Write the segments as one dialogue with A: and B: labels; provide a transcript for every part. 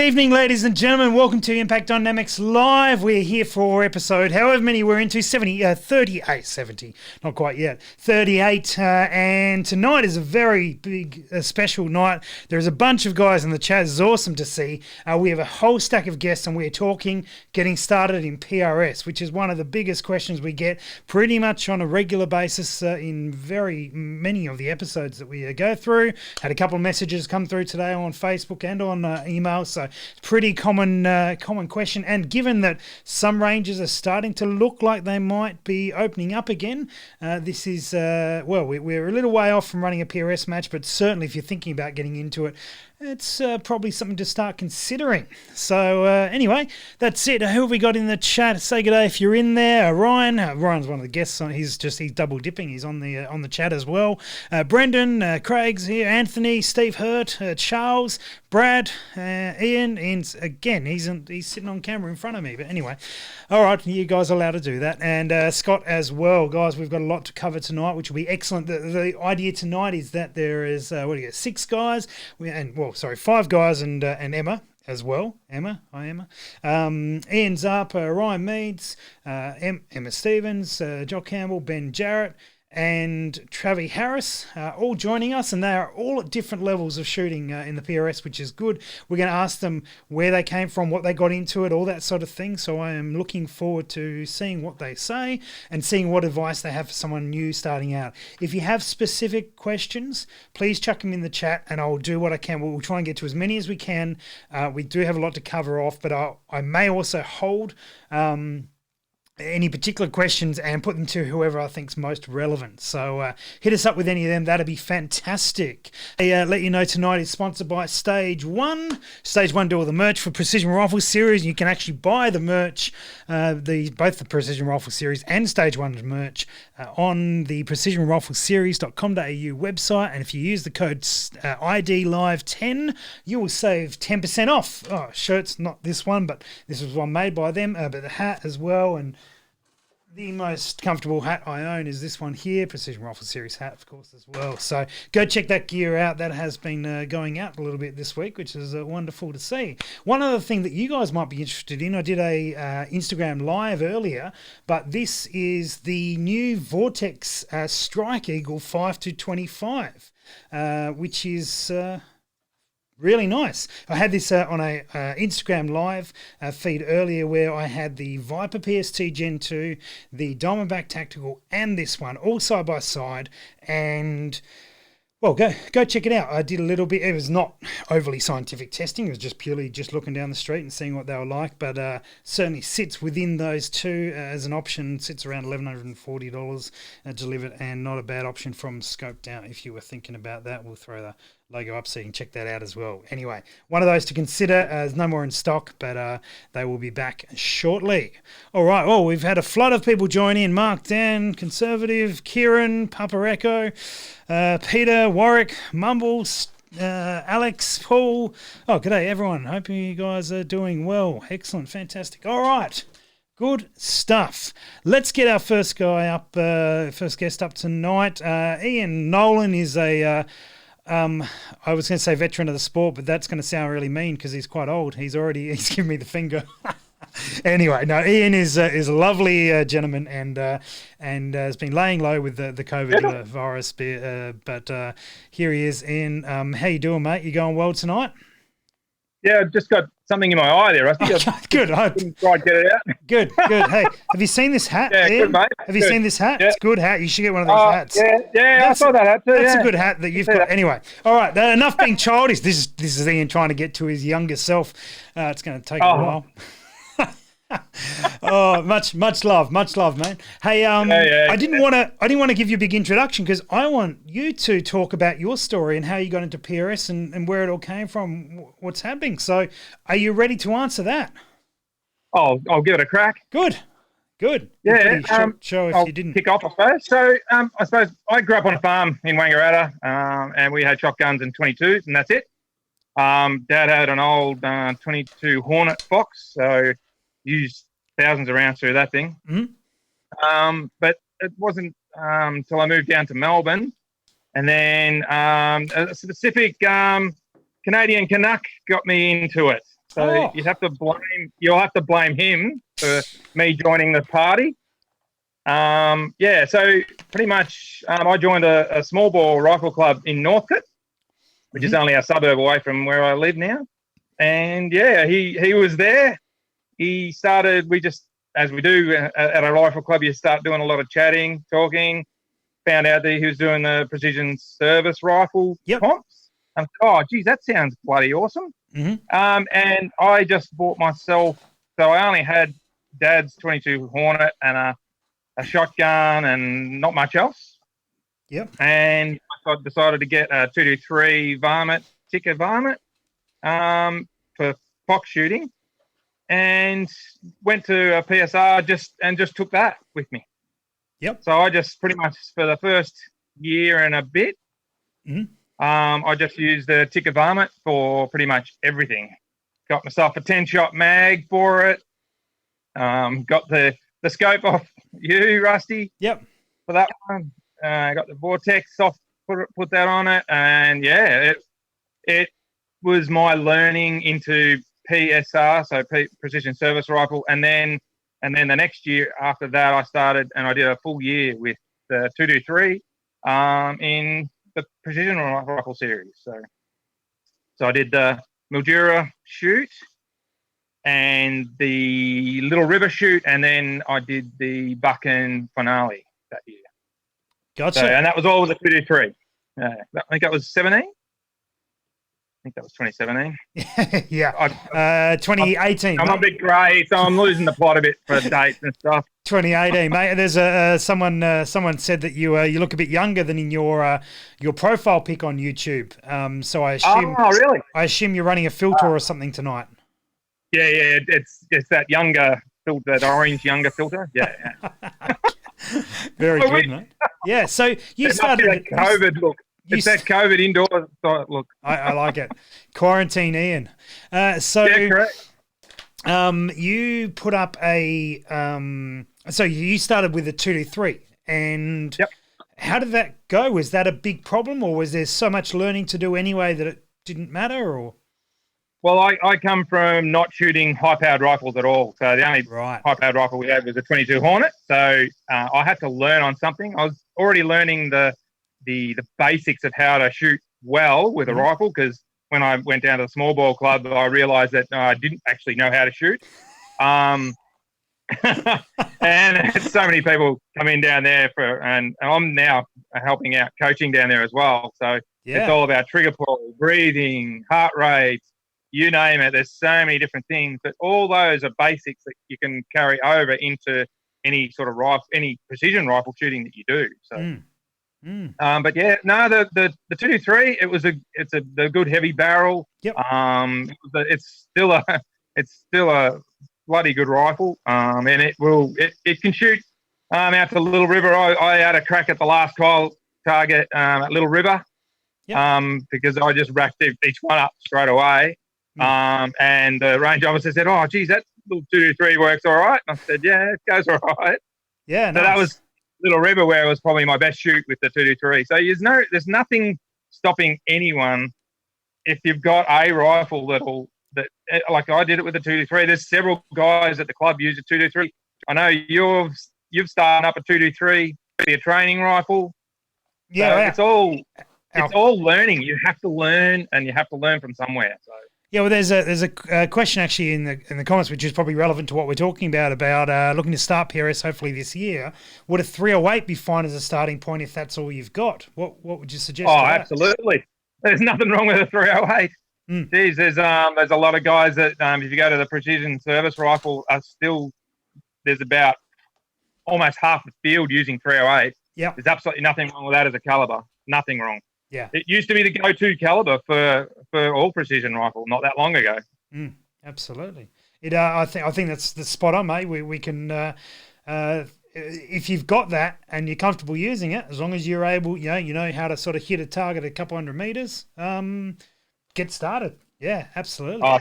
A: evening, ladies and gentlemen. Welcome to Impact Dynamics Live. We're here for episode, however many we're into, 38, not quite yet, 38. And tonight is a very big, special night. There's a bunch of guys in the chat. It's awesome to see. We have a whole stack of guests, and we're getting started in PRS, which is one of the biggest questions we get pretty much on a regular basis in very many of the episodes that we go through. Had a couple of messages come through today on Facebook and on email. So pretty common question. And given that some ranges are starting to look like they might be opening up again, this is, we're a little way off from running a PRS match, but certainly if you're thinking about getting into it, it's probably something to start considering. So anyway, that's it. Who have we got in the chat? Say good day if you're in there. Ryan. Ryan's one of the guests. He's double dipping. He's on the chat as well. Brendan, Craig's here. Anthony, Steve Hurt, Charles, Brad, Ian. Ian's again. He's sitting on camera in front of me. But anyway, all right, you guys are allowed to do that. And Scott as well, guys. We've got a lot to cover tonight, which will be excellent. The idea tonight is that there is 6 guys. 5 guys and Emma as well. Hi Emma. Ian's up, Ryan Meads, Emma Stevens, Jock Campbell, Ben Jarrett, and Travi Harris, all joining us, and they are all at different levels of shooting in the PRS, which is good. We're going to ask them where they came from, what they got into it, all that sort of thing. So I am looking forward to seeing what they say and seeing what advice they have for someone new starting out. If you have specific questions, please chuck them in the chat and I'll do what I can. We'll try and get to as many as we can. We do have a lot to cover off, but I may also hold any particular questions and put them to whoever I think's most relevant. So hit us up with any of them. That'd be fantastic. Let you know tonight is sponsored by Stage 1. Stage 1 do all the merch for Precision Rifle Series. You can actually buy the merch, both the Precision Rifle Series and Stage 1's merch on the precisionrifleseries.com.au website. And if you use the code IDLive10, you will save 10% off. Oh, shirts, not this one, but this was one made by them, but the hat as well. And the most comfortable hat I own is this one here, Precision Rifle Series hat, of course, as well. So go check that gear out. That has been going out a little bit this week, which is wonderful to see. One other thing that you guys might be interested in, I did a Instagram live earlier, but this is the new Vortex Strike Eagle 5-25, which is really nice. I had this on a Instagram live feed earlier where I had the Viper PST Gen 2, the Diamondback Tactical, and this one all side by side. And well, go check it out. I did a little bit. It was not overly scientific testing. It was just purely looking down the street and seeing what they were like. But certainly sits within those two as an option. Sits around $1,140 delivered, and not a bad option from Scoped Out. If you were thinking about that, we'll throw the logo up so you can check that out as well. Anyway, one of those to consider. There's no more in stock, but they will be back shortly. All right. Well, we've had a flood of people join in. Mark, Dan, Conservative, Kieran, Papa Echo, Peter, Warwick, Mumbles, Alex, Paul. Oh, g'day everyone. Hope you guys are doing well. Excellent. Fantastic. All right. Good stuff. Let's get our first guy up, first guest up tonight. Ian Nolan is a I was going to say veteran of the sport, but that's going to sound really mean because he's quite old. He's given me the finger. Anyway, no, Ian is a lovely gentleman and has been laying low with the COVID virus. But here he is, Ian. How you doing, mate? You going well tonight?
B: Yeah, I just got something in my eye there. I think
A: good.
B: I couldn't quite get it out.
A: Good. Hey, have you seen this hat?
B: Yeah,
A: Ian?
B: good, mate.
A: Have you seen this hat? Yeah. It's a good hat. You should get one of those hats.
B: Yeah, I saw that hat too.
A: That's a good hat that you've got. Anyway, all right. Enough being childish. This is Ian trying to get to his younger self. It's going to take a while. Oh, much love, man. Hey, I didn't want to give you a big introduction because I want you to talk about your story and how you got into PRS and where it all came from, what's happening. So, are you ready to answer that?
B: I'll give it a crack.
A: Good.
B: Yeah.
A: Show if
B: I'll
A: you didn't
B: kick off, I suppose. So, I suppose I grew up on a farm in Wangaratta, and we had shotguns and 22s, and that's it. Dad had an old 22 Hornet Fox, so used thousands of rounds through that thing.
A: Mm-hmm.
B: But it wasn't until I moved down to Melbourne, and then a specific Canadian Canuck got me into it. So you'll have to blame him for me joining the party. So pretty much I joined a small bore rifle club in Northcote, which is only a suburb away from where I live now. And yeah, he was there. He started, as we do at a rifle club, you start doing a lot of chatting, talking. Found out that he was doing the precision service rifle comps. And I said, oh, geez, that sounds bloody awesome. And I just bought myself, so I only had Dad's 22 Hornet and a shotgun and not much else. And I decided to get a 223 varmint, ticker varmint, for fox shooting, and went to a PSR just took that with me. So I just pretty much for the first year and a bit, I just used the ticker varmint for pretty much everything. Got myself a 10-shot mag for it. Got the scope off you, Rusty. For that one. Got the Vortex off, put that on it, and yeah, it was my learning into PSR, so precision service rifle, and then the next year after that, I started and I did a full year with the 223 in the precision rifle series. So I did the Mildura shoot and the Little River shoot, and then I did the Buchan finale that year.
A: Gotcha.
B: So, and that was all with the 223. I think that was 17. I think that was 2017.
A: 2018.
B: I'm a bit grey, so I'm losing the plot a bit for dates and stuff.
A: 2018, mate. There's someone said that you look a bit younger than in your profile pic on YouTube. So I assume.
B: Oh, really?
A: I assume you're running a filter or something tonight.
B: Yeah. It's that younger filter, that orange younger filter. Yeah.
A: Very good, mate. Yeah. So you started
B: that COVID look. It's that COVID indoor look.
A: I like it. Quarantine Ian. Yeah,
B: correct.
A: You put up a so you started with a 223, and how did that go? Was that a big problem, or was there so much learning to do anyway that it didn't matter? Or
B: well, I come from not shooting high-powered rifles at all. So the only high-powered rifle we had was a 22 Hornet. So I had to learn on something. I was already learning the basics of how to shoot well with a rifle, because when I went down to the small ball club, I realized that I didn't actually know how to shoot. And so many people come in down there and I'm now helping out coaching down there as well. So it's all about trigger pull, breathing, heart rate, you name it. There's so many different things, but all those are basics that you can carry over into any sort of rifle, any precision rifle shooting that you do. So. But yeah, no, the 223, it's a good heavy barrel. It's still a bloody good rifle. And it can shoot out to Little River. I had a crack at the last trial target at Little River. Because I just racked each one up straight away. And the range officer said, "Oh, geez, that little 223 works all right." And I said, "Yeah, it goes all right."
A: Yeah,
B: so that was Little River, where it was probably my best shoot with the 223. So there's nothing stopping anyone if you've got a rifle that like I did it with the 223. There's several guys at the club use a 223. I know you've started up a 223 for your training rifle. Yeah, so it's all learning. You have to learn, and you have to learn from somewhere. So.
A: Yeah, well, there's a question actually in the comments, which is probably relevant to what we're talking about looking to start PRS hopefully this year. Would a 308 be fine as a starting point if that's all you've got? What would you suggest?
B: Oh, absolutely. There's nothing wrong with a 308. Geez, there's a lot of guys that if you go to the precision service rifle, there's about almost half the field using 308.
A: Yeah,
B: there's absolutely nothing wrong with that as a caliber. Nothing wrong.
A: Yeah,
B: it used to be the go-to caliber for all precision rifle not that long ago.
A: Absolutely. I think that's the spot on, mate. We can if you've got that and you're comfortable using it, as long as you're able, you know how to sort of hit a target a couple hundred meters, get started. Yeah, absolutely.
B: Oh,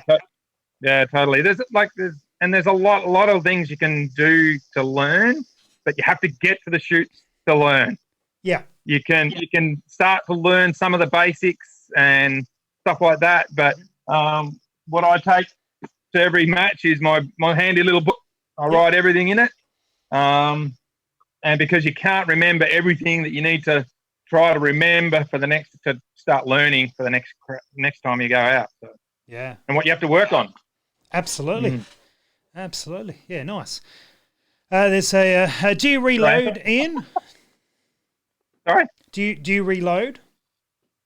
B: yeah, totally. There's a lot of things you can do to learn, but you have to get to the shoots to learn.
A: Yeah.
B: You can start to learn some of the basics and stuff like that, but what I take to every match is my handy little book. I write everything in it. And because you can't remember everything that you need to try to remember to start learning for the next time you go out. So,
A: Yeah.
B: and what you have to work on.
A: Absolutely. Absolutely. Yeah, nice. There's a do you reload, Ian?
B: Sorry?
A: Do you reload?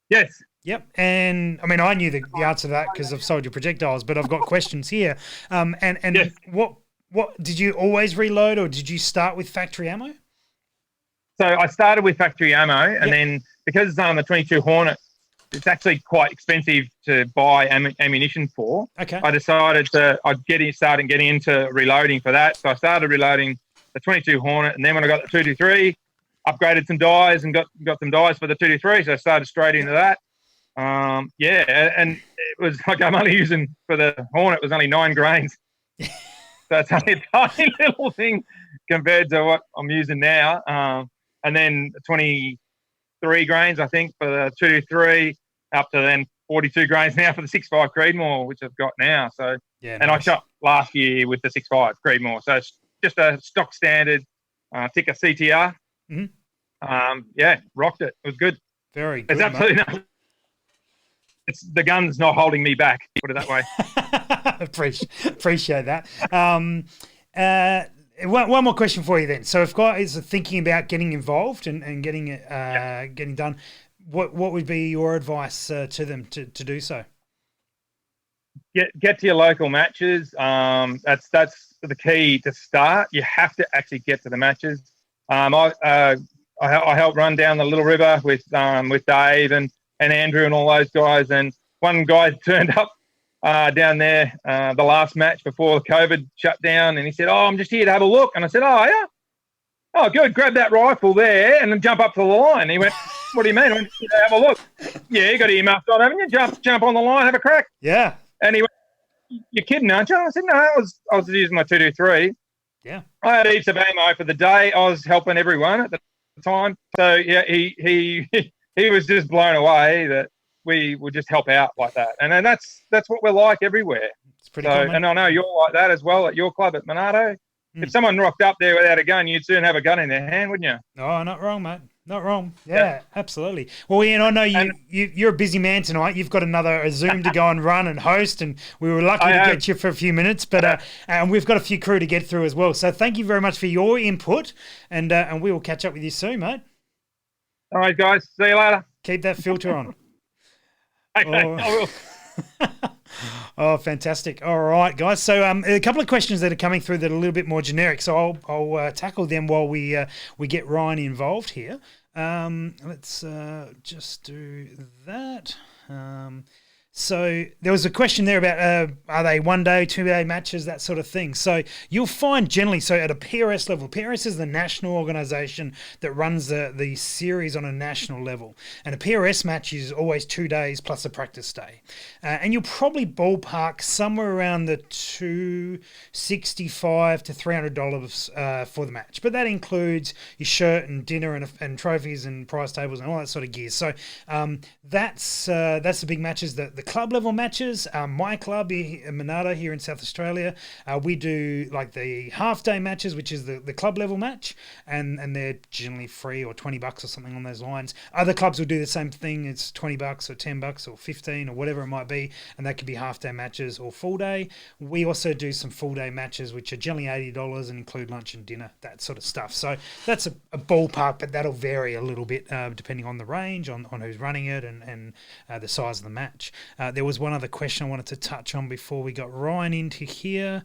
B: Yes.
A: Yep. And I mean, I knew the answer to that because I've sold you projectiles, but I've got questions here. And
B: Yes.
A: what did you always reload, or did you start with factory ammo?
B: So I started with factory ammo, and then because the 22 Hornet, it's actually quite expensive to buy ammunition for.
A: Okay.
B: I decided I'd getting into reloading for that. So I started reloading the 22 Hornet, and then when I got the 223, upgraded some dies and got some dies for the 223. So I started straight into that. And it was like I'm only using for the Hornet was only 9 grains. So it's only a tiny little thing compared to what I'm using now. And then 23 grains, I think, for the 223, up to then 42 grains now for the 6.5 Creedmoor, which I've got now. So,
A: yeah,
B: and
A: nice.
B: I shot last year with the 6.5 Creedmoor. So it's just a stock standard ticker CTR. Rocked it. It was good.
A: Very good.
B: It's absolutely nothing. The gun's not holding me back, put it that way.
A: Appreciate that. One more question for you then. So if guys are thinking about getting involved and getting it getting done, what would be your advice to them to do so?
B: Get to your local matches. That's the key to start. You have to actually get to the matches. I helped run down the Little River with Dave and Andrew and all those guys. And one guy turned up down there the last match before COVID shut down, and he said, "Oh, I'm just here to have a look." And I said, "Oh, yeah? Oh, good. Grab that rifle there and then jump up to the line." And he went, "What do you mean?" I went, "Yeah, have a look." "Yeah, you got earmuffs on, haven't you? Jump on the line, have a crack."
A: Yeah.
B: And he went, "You're kidding, aren't you?" I said, "No, I was using my 223.
A: Yeah.
B: I had heaps of ammo for the day. I was helping everyone at the time." So yeah, he was just blown away that we would just help out like that. And then that's what we're like everywhere.
A: It's pretty cool,
B: and I know you're like that as well at your club at Monarto. If someone rocked up there without a gun, you'd soon have a gun in their hand, wouldn't you?
A: Oh, not wrong, mate. Not wrong. Yeah, absolutely. Well, Ian, I know you're a busy man tonight. You've got a Zoom to go and run and host, and we were lucky to get you for a few minutes, but and we've got a few crew to get through as well. So thank you very much for your input, and we will catch up with you soon, mate.
B: All right, guys. See you later.
A: Keep that filter on.
B: Okay, I will.
A: Oh, fantastic. All right, guys. So a couple of questions that are coming through that are a little bit more generic. So I'll tackle them while we get Ryan involved here. Let's just do that. So there was a question there about are they 1 day, 2 day matches, that sort of thing. So you'll find generally, so at a PRS level, PRS is the national organisation that runs the series on a national level. And a PRS match is always 2 days plus a practice day. And you'll probably ballpark somewhere around the $265 to $300 for the match. But that includes your shirt and dinner and trophies and prize tables and all that sort of gear. So that's the big matches. The club level matches, my club Monarto here in South Australia, we do like the half day matches, which is the club level match, and they're generally free or $20 or something on those lines. Other clubs will do the same thing. It's $20 or $10 or 15 or whatever it might be, and that could be half day matches or full day. We also do some full day matches, which are generally $80 and include lunch and dinner, that sort of stuff. So that's a ballpark, but that'll vary a little bit depending on the range, on who's running it, and the size of the match. There was one other question I wanted to touch on before we got Ryan into here.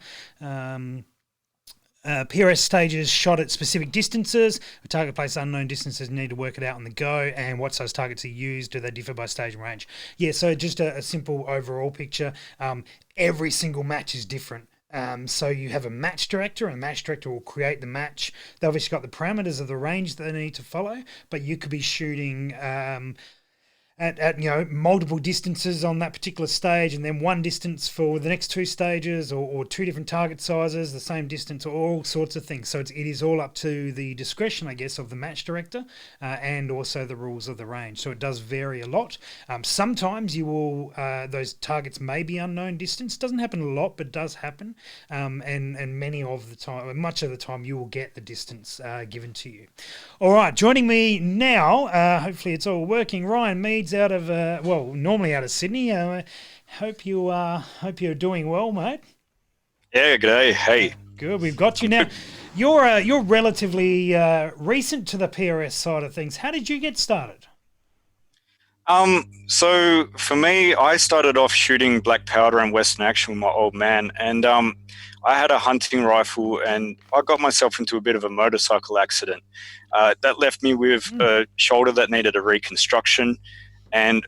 A: PRS stages shot at specific distances. Target place unknown distances, you need to work it out on the go. And what size targets are used? Do they differ by stage and range? Yeah, so just a simple overall picture. Every single match is different. So you have a match director, and the match director will create the match. They've obviously got the parameters of the range that they need to follow, but you could be shooting at multiple distances on that particular stage, and then one distance for the next two stages, or two different target sizes, the same distance, or all sorts of things. So it is all up to the discretion, I guess, of the match director, and also the rules of the range. So it does vary a lot. Sometimes you will those targets may be unknown distance. Doesn't happen a lot, but does happen. And many of the time, much of the time, you will get the distance given to you. All right, joining me now, hopefully it's all working, Ryan Meads out of, normally out of Sydney. Hope you're doing well, mate.
C: Yeah, g'day. Hey.
A: Good, we've got you now. You're relatively recent to the PRS side of things. How did you get started?
C: So for me, I started off shooting black powder and Western action with my old man, and I had a hunting rifle, and I got myself into a bit of a motorcycle accident. That left me with a shoulder that needed a reconstruction, and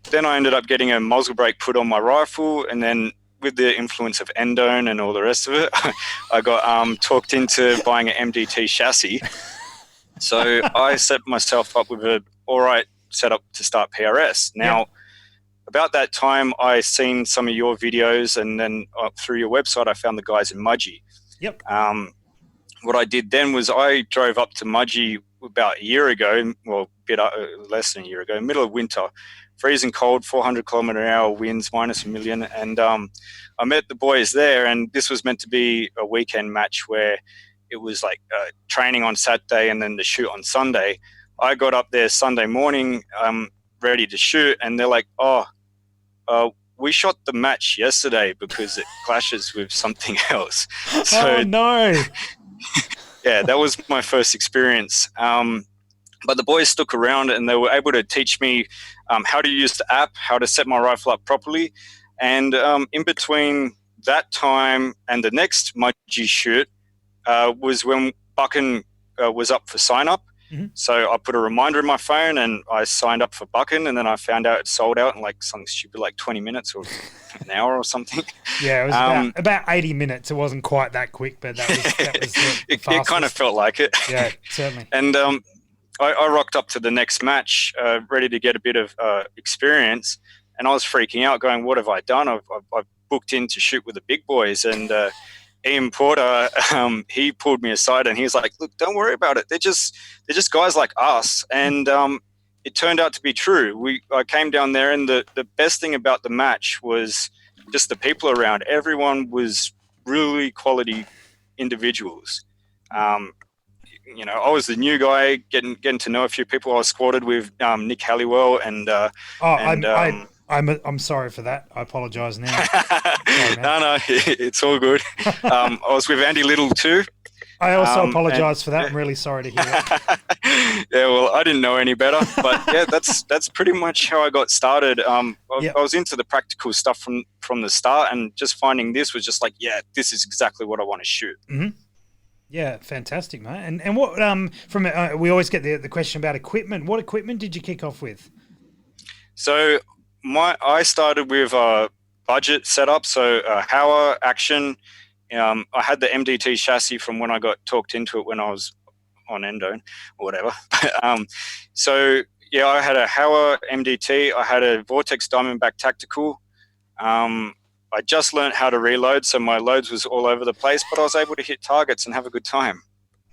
C: then I ended up getting a muzzle brake put on my rifle, and then with the influence of endone and all the rest of it, I got talked into buying an MDT chassis. So I set myself up with a all right setup to start PRS. Now, about that time, I seen some of your videos, and then through your website, I found the guys in Mudgee.
A: Yep.
C: What I did then was I drove up to Mudgee about a year ago, well, a bit less than a year ago, middle of winter, freezing cold, 400-kilometer-an-hour winds, minus a million, and I met the boys there, and this was meant to be a weekend match where it was like training on Saturday and then the shoot on Sunday. I got up there Sunday morning, ready to shoot, and they're like, we shot the match yesterday because it clashes with something else. So,
A: oh, no.
C: Yeah, that was my first experience. But the boys stuck around, and they were able to teach me how to use the app, how to set my rifle up properly. And in between that time and the next Mudgee shoot was when Buchan was up for sign-up.
A: Mm-hmm.
C: So I put a reminder in my phone, and I signed up for Buchan, and then I found out it sold out in like something stupid like 20 minutes or an hour or something.
A: Yeah, it was about 80 minutes. It wasn't quite that quick, but that was
C: it kind of felt like it.
A: Yeah, certainly.
C: And I rocked up to the next match ready to get a bit of experience, and I was freaking out going, what have I done? I've booked in to shoot with the big boys, and Ian Porter, he pulled me aside, and he's like, look, don't worry about it. They're just guys like us. And it turned out to be true. I came down there, and the best thing about the match was just the people around. Everyone was really quality individuals. I was the new guy, getting to know a few people. I was squatted with Nick Halliwell, and
A: I'm sorry for that. I apologise now. Sorry,
C: no, it's all good. I was with Andy Little too.
A: I also apologise for that. I'm really sorry to hear that.
C: Yeah, well, I didn't know any better, but yeah, that's pretty much how I got started. I was into the practical stuff from the start, and just finding this was just like, yeah, this is exactly what I want to shoot.
A: Mm-hmm. Yeah, fantastic, mate. And what we always get the question about equipment. What equipment did you kick off with?
C: So I started with a budget setup, so Hauer action. I had the MDT chassis from when I got talked into it when I was on endone or whatever. So yeah, I had a Hauer MDT. I had a Vortex Diamondback Tactical. I just learned how to reload, so my loads was all over the place, but I was able to hit targets and have a good time.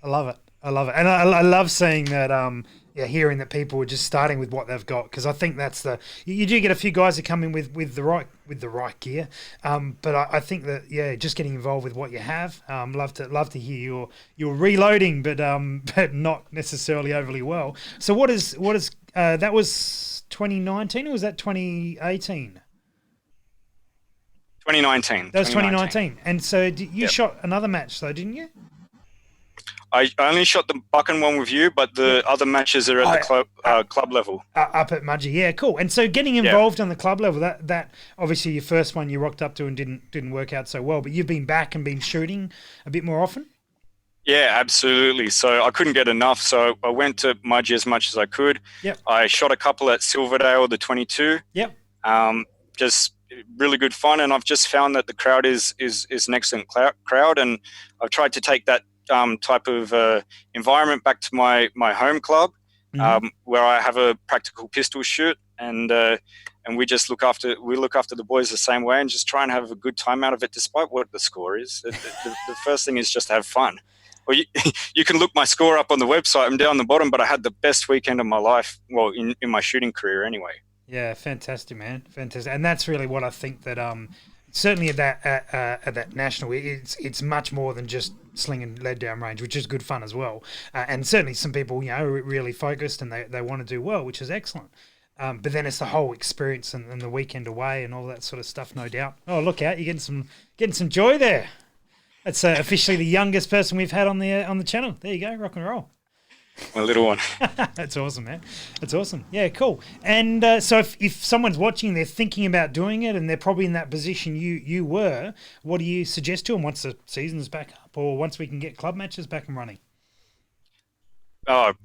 A: I love it. And I love seeing that. Hearing that people are just starting with what they've got, because I think that's you do get a few guys that come in with the right gear, but I think that just getting involved with what you have. Love to hear your reloading, but not necessarily overly well. So what is that was 2019 or was that 2018?
C: 2019.
A: That was 2019. And so you shot another match though, didn't you?
C: I only shot the Buchan one with you, but the other matches are at the club level.
A: Up at Mudgee, yeah, cool. And so getting involved on the club level, that obviously your first one you rocked up to and didn't work out so well, but you've been back and been shooting a bit more often?
C: Yeah, absolutely. So I couldn't get enough, so I went to Mudgee as much as I could.
A: Yep.
C: I shot a couple at Silverdale, the 22.
A: Yep.
C: Just really good fun, and I've just found that the crowd is an excellent crowd, and I've tried to take that type of environment back to my home club. where I have a practical pistol shoot, and we just look after the boys the same way, and just try and have a good time out of it, despite what the score is. The first thing is just to have fun. Well, you can look my score up on the website. I'm down the bottom, but I had the best weekend of my life. Well, in my shooting career, anyway.
A: Yeah, fantastic, man, fantastic, and that's really what I think that certainly at that national, it's much more than just slinging lead down range, which is good fun as well, and certainly some people are really focused and they want to do well, which is excellent. But then it's the whole experience and the weekend away and all that sort of stuff, no doubt. Oh, look out! You're getting some joy there. That's officially the youngest person we've had on the channel. There you go, rock and roll.
C: My little one.
A: That's awesome, man. That's awesome. Yeah, cool. And so if someone's watching, they're thinking about doing it, and they're probably in that position you were, what do you suggest to them once the season's back up, or once we can get club matches back and running?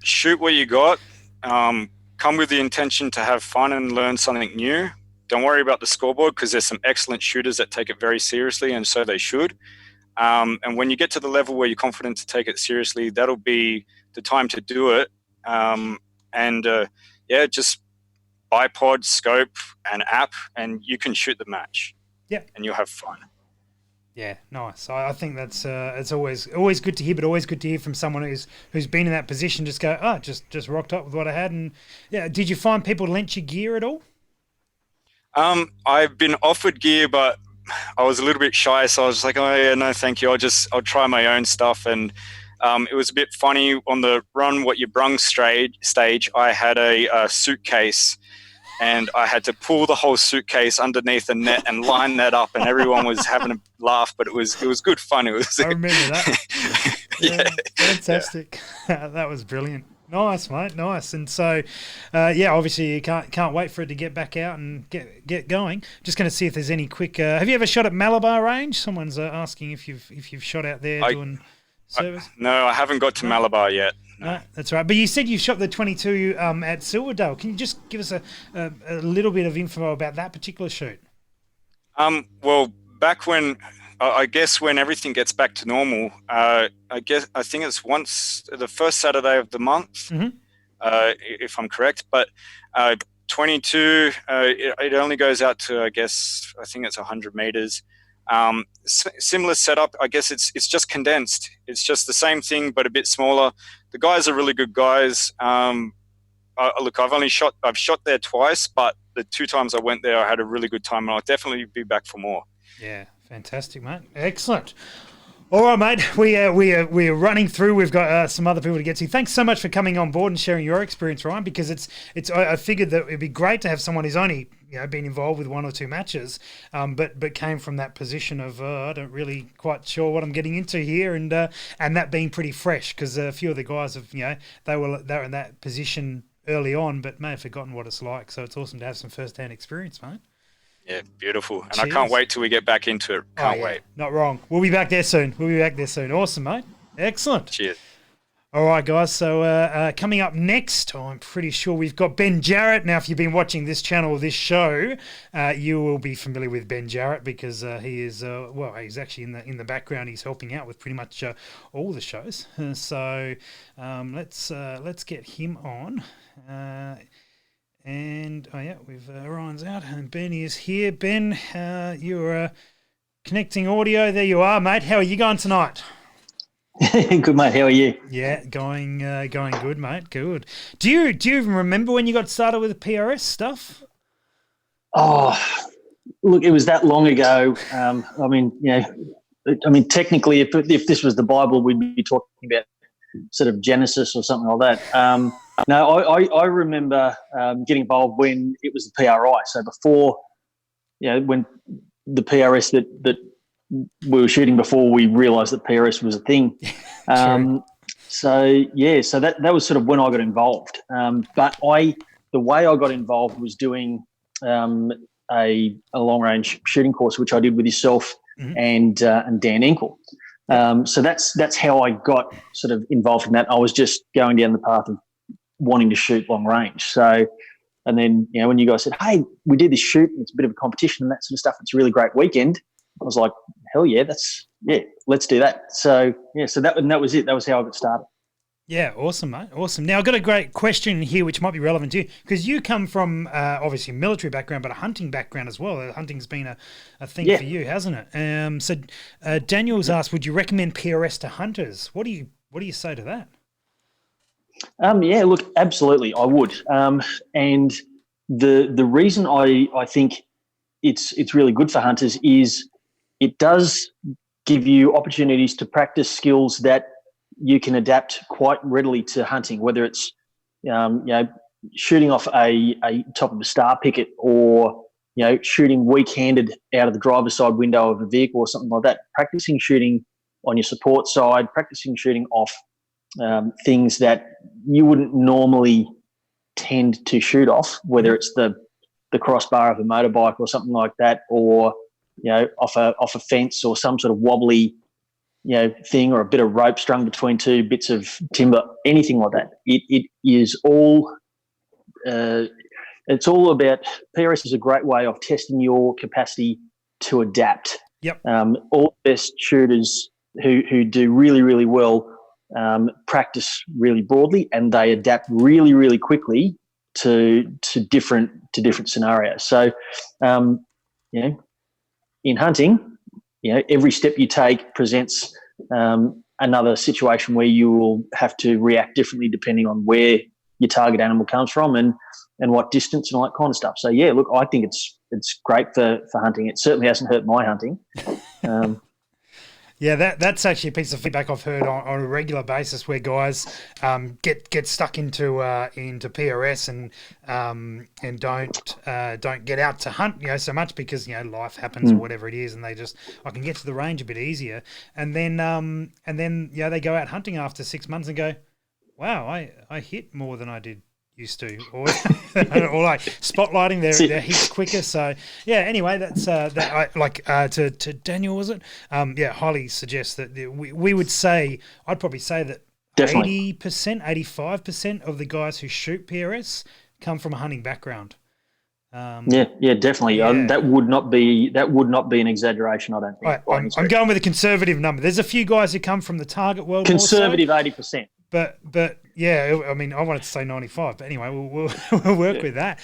C: Shoot what you got. Come with the intention to have fun and learn something new. Don't worry about the scoreboard, because there's some excellent shooters that take it very seriously, and so they should. And when you get to the level where you're confident to take it seriously, that'll be the time to do it. Just bipod, scope, and app, and you can shoot the match.
A: Yeah,
C: and you'll have fun.
A: Yeah, nice. I think that's it's always good to hear, but always good to hear from someone who's been in that position. Just go, just rocked up with what I had, and yeah. Did you find people lent you gear at all?
C: I've been offered gear, but I was a little bit shy, so I was just like, oh yeah, no, thank you. I'll try my own stuff. And it was a bit funny on the Run What You Brung stage. I had a suitcase, and I had to pull the whole suitcase underneath the net and line that up, and everyone was having a laugh, but it was good fun. I
A: remember that. Yeah, fantastic. Yeah. That was brilliant. Nice, mate. Nice. And so, obviously you can't wait for it to get back out and get going. Just going to see if there's any quick. Have you ever shot at Malabar range? Someone's asking if you've shot out there doing service.
C: No, I haven't got to Malabar yet.
A: No, that's right. But you said you shot the 22 at Silverdale. Can you just give us a little bit of info about that particular shoot?
C: Well, back when. I guess when everything gets back to normal, I think it's once the first Saturday of the month, if I'm correct. But 22, it only goes out to I think it's 100 meters. Similar setup. I guess it's just condensed. It's just the same thing but a bit smaller. The guys are really good guys. Look, I've shot there twice, but the 2 times I went there, I had a really good time, and I'll definitely be back for more.
A: Yeah. Fantastic, mate. Excellent. All right, mate. We're running through. We've got some other people to get to. Thanks so much for coming on board and sharing your experience, Ryan. Because I figured that it'd be great to have someone who's only been involved with 1 or 2 matches, but came from that position of I don't really quite sure what I'm getting into here, and that being pretty fresh, because a few of the guys have they were in that position early on, but may have forgotten what it's like. So it's awesome to have some first-hand experience, mate.
C: Yeah, beautiful. And cheers. I can't wait till we get back into it. Can't wait.
A: Not wrong. We'll be back there soon. Awesome, mate. Excellent.
C: Cheers.
A: All right, guys. So coming up next, I'm pretty sure we've got Ben Jarrett. Now, if you've been watching this channel or this show, you will be familiar with Ben Jarrett, because he is, he's actually in the background. He's helping out with pretty much all the shows. So let's get him on. And Ryan's out and Ben is here. Ben, you're connecting audio. There you are, mate. How are you going tonight?
D: Good, mate. How are you?
A: Yeah, going good, mate. Good. Do you even remember when you got started with the PRS stuff?
D: Oh, look, it was that long ago. Technically, if this was the Bible, we'd be talking about sort of Genesis or something like that. No, I remember getting involved when it was the PRI. So before, when the PRS that we were shooting before we realised that PRS was a thing. So that was sort of when I got involved. But the way I got involved was doing a long range shooting course, which I did with yourself and Dan Enkel. So that's how I got sort of involved in that. I was just going down the path of wanting to shoot long range. So, and then, when you guys said, hey, we did this shoot, it's a bit of a competition and that sort of stuff, it's a really great weekend, I was like, hell yeah, let's do that. So, that was it. That was how I got started.
A: Yeah, awesome, mate. Awesome. Now, I've got a great question here which might be relevant to you because you come from obviously a military background, but a hunting background as well. Hunting's been a thing
D: Yeah.
A: for you, hasn't it? So Daniel's asked, would you recommend PRS to hunters? What do you say to that?
D: Yeah, look, absolutely, I would. And the reason I think it's really good for hunters is it does give you opportunities to practice skills that you can adapt quite readily to hunting, whether it's shooting off a top of a star picket or shooting weak-handed out of the driver's side window of a vehicle or something like that. Practicing shooting on your support side, practicing shooting off things that you wouldn't normally tend to shoot off, whether it's the crossbar of a motorbike or something like that, or off a fence or some sort of wobbly thing, or a bit of rope strung between two bits of timber, anything like that. It is all. It's all about. PRS is a great way of testing your capacity to adapt.
A: Yep.
D: All the best shooters who do really, really well practice really broadly, and they adapt really, really quickly to different scenarios. So, in hunting, every step you take presents another situation where you will have to react differently depending on where your target animal comes from and what distance and all that kind of stuff. So yeah, look, I think it's great for hunting. It certainly hasn't hurt my hunting.
A: Yeah, that's actually a piece of feedback I've heard on a regular basis where guys get stuck into PRS and don't get out to hunt so much because life happens or whatever it is, and I can get to the range a bit easier, and then they go out hunting after 6 months and go, wow, I hit more than I did used to, or like spotlighting their hits quicker. So yeah, anyway, that's to Daniel, was it? Highly suggest that we would say, I'd probably say that
D: Definitely.
A: 80%, 85% of the guys who shoot PRS come from a hunting background.
D: Definitely.
A: Yeah.
D: That would not be an exaggeration, I don't think.
A: I'm going with a conservative number. There's a few guys who come from the target world.
D: Conservative 80%.
A: But yeah, I mean, I wanted to say 95, but anyway, we'll work with that.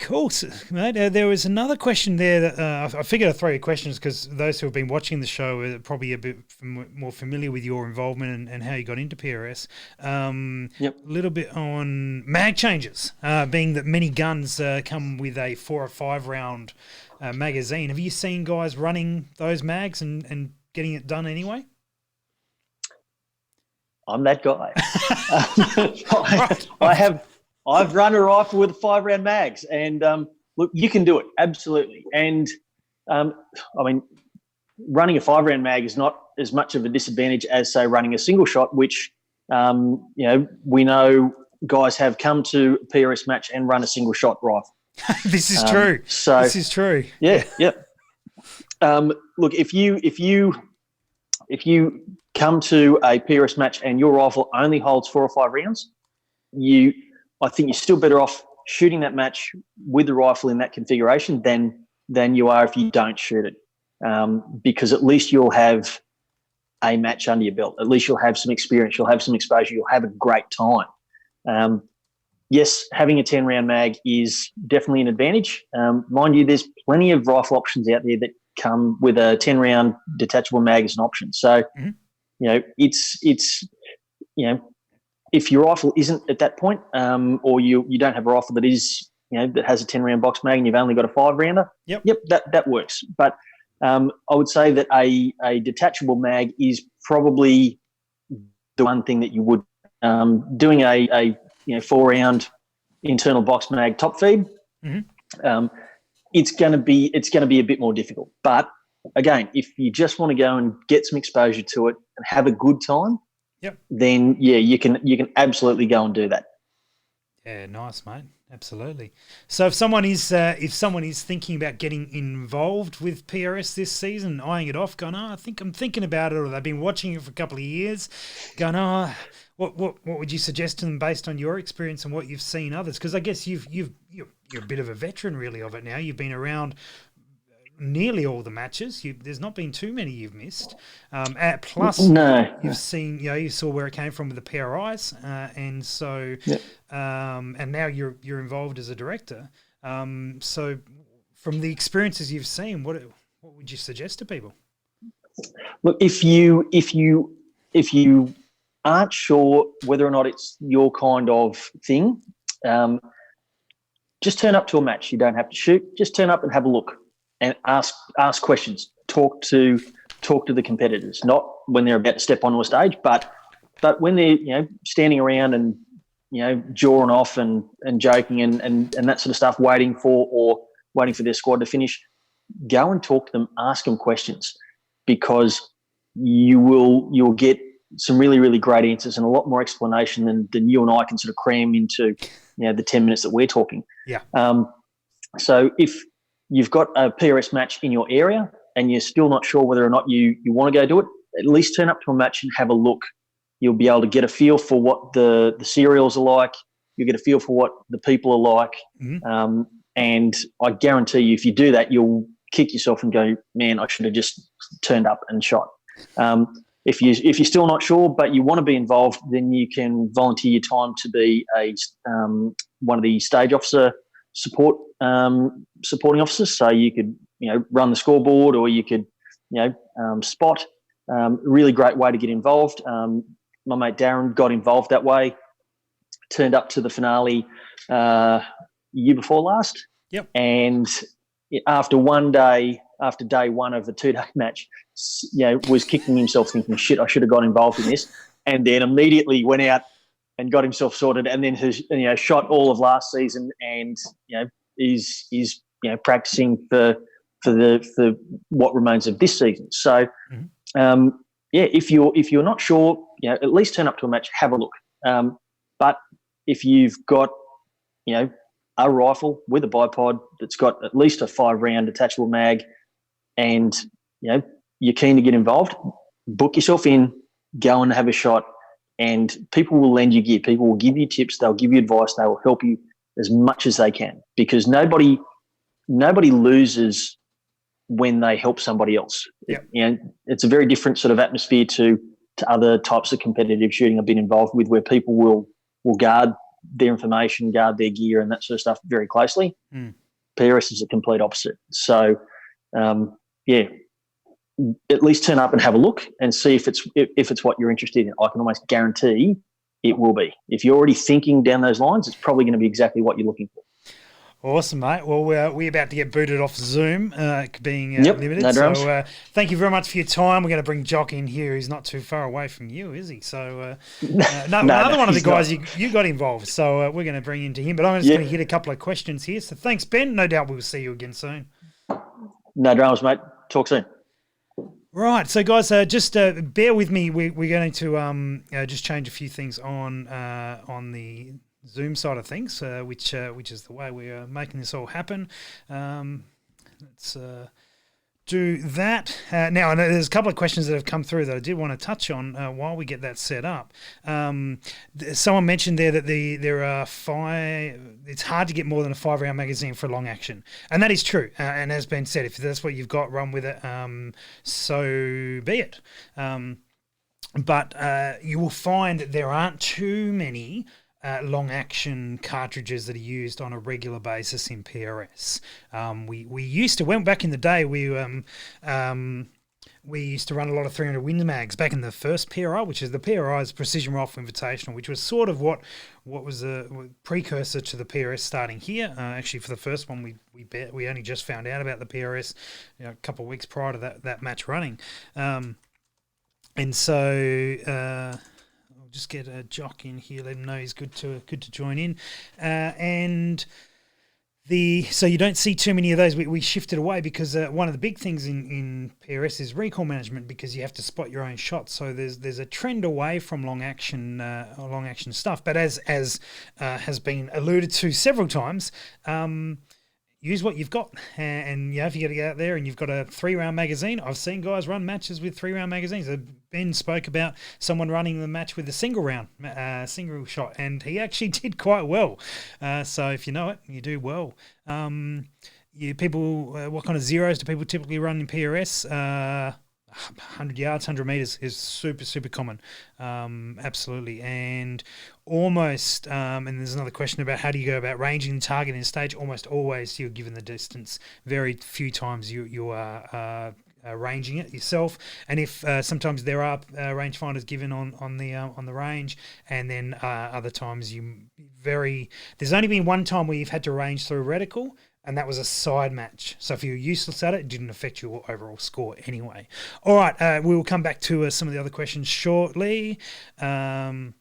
A: Cool, mate. There was another question there that I figured I'd throw you questions because those who have been watching the show are probably a bit more familiar with your involvement and how you got into PRS. A little bit on mag changes, being that many guns come with a 4 or 5 round magazine. Have you seen guys running those mags and getting it done anyway?
D: I'm that guy. I've run a rifle with 5-round mags, and look, you can do it absolutely. And I mean, running a 5-round mag is not as much of a disadvantage as say running a single shot, which we know guys have come to a PRS match and run a single shot rifle.
A: This is true.
D: So
A: this is true.
D: Yeah. Look, if you come to a PRS match and your rifle only holds 4 or 5 rounds, I think you're still better off shooting that match with the rifle in that configuration than you are if you don't shoot it, because at least you'll have a match under your belt. At least you'll have some experience. You'll have some exposure. You'll have a great time. Yes, having a 10-round mag is definitely an advantage. Mind you, there's plenty of rifle options out there that come with a 10-round detachable mag as an option. So, it's if your rifle isn't at that point, or you don't have a rifle that is, that has a 10-round box mag and you've only got a 5-rounder, that works. But I would say that a detachable mag is probably the one thing that you would, doing a 4-round internal box mag top feed, it's going to be a bit more difficult. But again, if you just want to go and get some exposure to it and have a good time, then you can absolutely go and do that.
A: Yeah, nice, mate. Absolutely. So if someone is thinking about getting involved with PRS this season, eyeing it off, going, I think I'm thinking about it, or they've been watching it for a couple of years, going, what would you suggest to them based on your experience and what you've seen others? Because I guess you're a bit of a veteran really of it now. You've been around nearly all the matches. There's not been too many you've missed. Plus,
D: No.
A: you've seen, you saw where it came from with the PRIs, and so,
D: Yep.
A: and now you're involved as a director. So, from the experiences you've seen, what would you suggest to people?
D: Look, if you aren't sure whether or not it's your kind of thing, just turn up to a match. You don't have to shoot. Just turn up and have a look and ask questions. Talk to the competitors. Not when they're about to step onto a stage, but when they're standing around and jawing off and joking and that sort of stuff, waiting for their squad to finish. Go and talk to them. Ask them questions, because you'll get some really, really great answers and a lot more explanation than you and I can sort of cram into the 10 minutes that we're talking.
A: Yeah.
D: So if you've got a PRS match in your area and you're still not sure whether or not you want to go do it, at least turn up to a match and have a look. You'll be able to get a feel for what the cereals are like. You'll get a feel for what the people are like.
A: Mm-hmm.
D: And I guarantee you, if you do that, you'll kick yourself and go, man, I should have just turned up and shot. If you're still not sure but you want to be involved, then you can volunteer your time to be one of the stage officer supporting officers. So you could run the scoreboard, or you could spot. Really great way to get involved. My mate Darren got involved that way. Turned up to the finale year before last.
A: Yep.
D: And after day one of the 2-day match, was kicking himself thinking, shit, I should have got involved in this. And then immediately went out and got himself sorted, and then has shot all of last season, and is practicing for what remains of this season. So if you're not sure, at least turn up to a match, have a look. But if you've got a rifle with a bipod that's got at least a 5-round detachable mag, and you're keen to get involved, book yourself in, go and have a shot, and people will lend you gear. People will give you tips. They'll give you advice. They will help you as much as they can, because nobody loses when they help somebody else.
A: Yep.
D: It's a very different sort of atmosphere to other types of competitive shooting I've been involved with, where people will guard their information, guard their gear and that sort of stuff very closely. PRS is a complete opposite. So, at least turn up and have a look and see if it's what you're interested in. I can almost guarantee it will be. If you're already thinking down those lines, it's probably going to be exactly what you're looking for.
A: Awesome, mate. Well, we're about to get booted off Zoom, being limited.
D: No dramas.
A: So thank you very much for your time. We're going to bring Jock in here. He's not too far away from you, is he? So another one of the guys you got involved. So we're going to bring into him. But I'm just going to hit a couple of questions here. So thanks, Ben. No doubt we'll see you again soon. No
D: dramas, mate. Talk soon.
A: Right, so guys, just bear with me. We're going to just change a few things on the Zoom side of things, which is the way we're making this all happen. Let's do that. Now, I know there's a couple of questions that have come through that I did want to touch on while we get that set up. Someone mentioned there that there are 5. It's hard to get more than a 5-round magazine for a long action, and that is true. And as Ben said, if that's what you've got, run with it. So be it. But you will find that there aren't too many long action cartridges that are used on a regular basis in PRS. We used to, went back in the day, we used to run a lot of 300 Win mags back in the first PRI, which is the PRI's Precision Rifle Invitational, which was sort of what was a precursor to the PRS starting here. Actually, for the first one, we only just found out about the PRS a couple of weeks prior to that match running. And so just get a Jock in here, let him know he's good to join in, so you don't see too many of those. We shifted away because one of the big things in PRS is recoil management, because you have to spot your own shots. So there's a trend away from long action stuff. But as has been alluded to several times, use what you've got, and if you got to get out there and you've got a 3-round magazine, I've seen guys run matches with 3-round magazines. Ben spoke about someone running the match with a single shot, and he actually did quite well. So if you know it, you do well. what kind of zeros do people typically run in PRS? 100 yards, 100 meters is super, super common. Absolutely. And almost, and there's another question about how do you go about ranging, targeting the stage? Almost always you're given the distance. Very few times you are ranging it yourself. And if sometimes there are rangefinders given on the range, and then other times there's only been one time where you've had to range through reticle, and that was a side match. So if you're useless at it, it didn't affect your overall score anyway. All right, we will come back to some of the other questions shortly. Mark's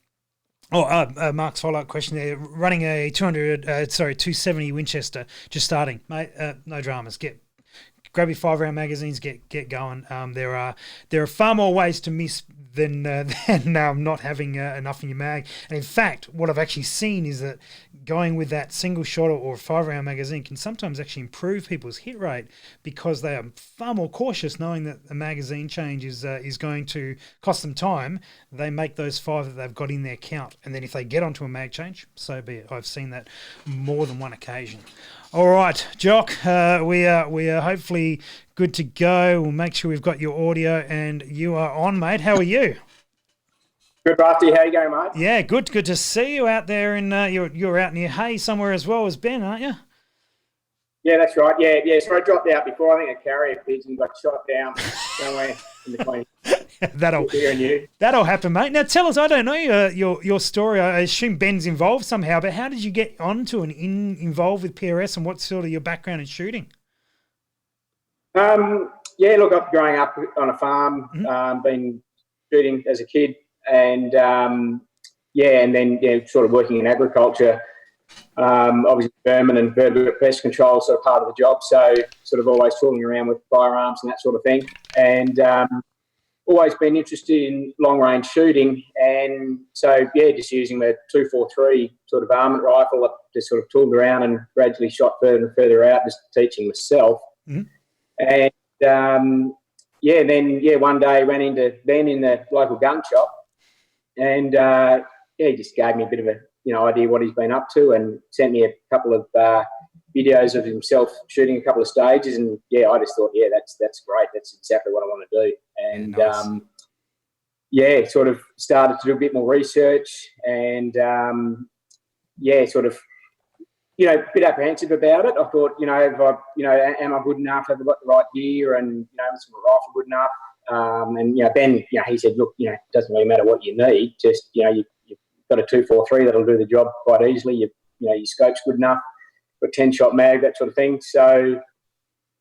A: follow-up question there. Running a 270 Winchester, just starting, mate. No dramas. Grab your 5-round magazines, get going. There are far more ways to miss than not having enough in your mag. And in fact, what I've actually seen is that going with that single shot or 5-round magazine can sometimes actually improve people's hit rate, because they are far more cautious, knowing that a magazine change is going to cost them time. They make those 5 that they've got in their count, and then if they get onto a mag change, so be it. I've seen that more than one occasion. All right, Jock, we are hopefully good to go. We'll make sure we've got your audio and you are on, mate. How are you?
E: Good, Barty. How you going, mate?
A: Yeah, good to see you out there. You're out near Hay somewhere as well as Ben, aren't you?
E: Yeah, that's right. Yeah. So I dropped out before. I think a carrier pigeon got shot down somewhere in between.
A: That'll happen, mate. Now tell us, I don't know your story. I assume Ben's involved somehow, but how did you get onto involved with PRS, and what's sort of your background in shooting?
E: Look, I've growing up on a farm, been shooting as a kid, and and then sort of working in agriculture. Obviously, vermin and vertebrate pest control sort of part of the job, so sort of always tooling around with firearms and that sort of thing, and always been interested in long-range shooting, and so just using the 243 sort of varmint rifle, I just sort of tooled around and gradually shot further and further out, just teaching myself. And one day ran into Ben in the local gun shop, and he just gave me a bit of a idea what he's been up to, and sent me a couple of videos of himself shooting a couple of stages, and I just thought, that's great, that's exactly what I want to do, and
A: nice.
E: Sort of started to do a bit more research, and sort of a bit apprehensive about it. I thought, am I good enough? Have I got the right gear? And is my rifle good enough? Ben, he said, look, it doesn't really matter what you need. Just you've got a 243 that'll do the job quite easily. Your scope's good enough. Got 10-shot mag, that sort of thing. So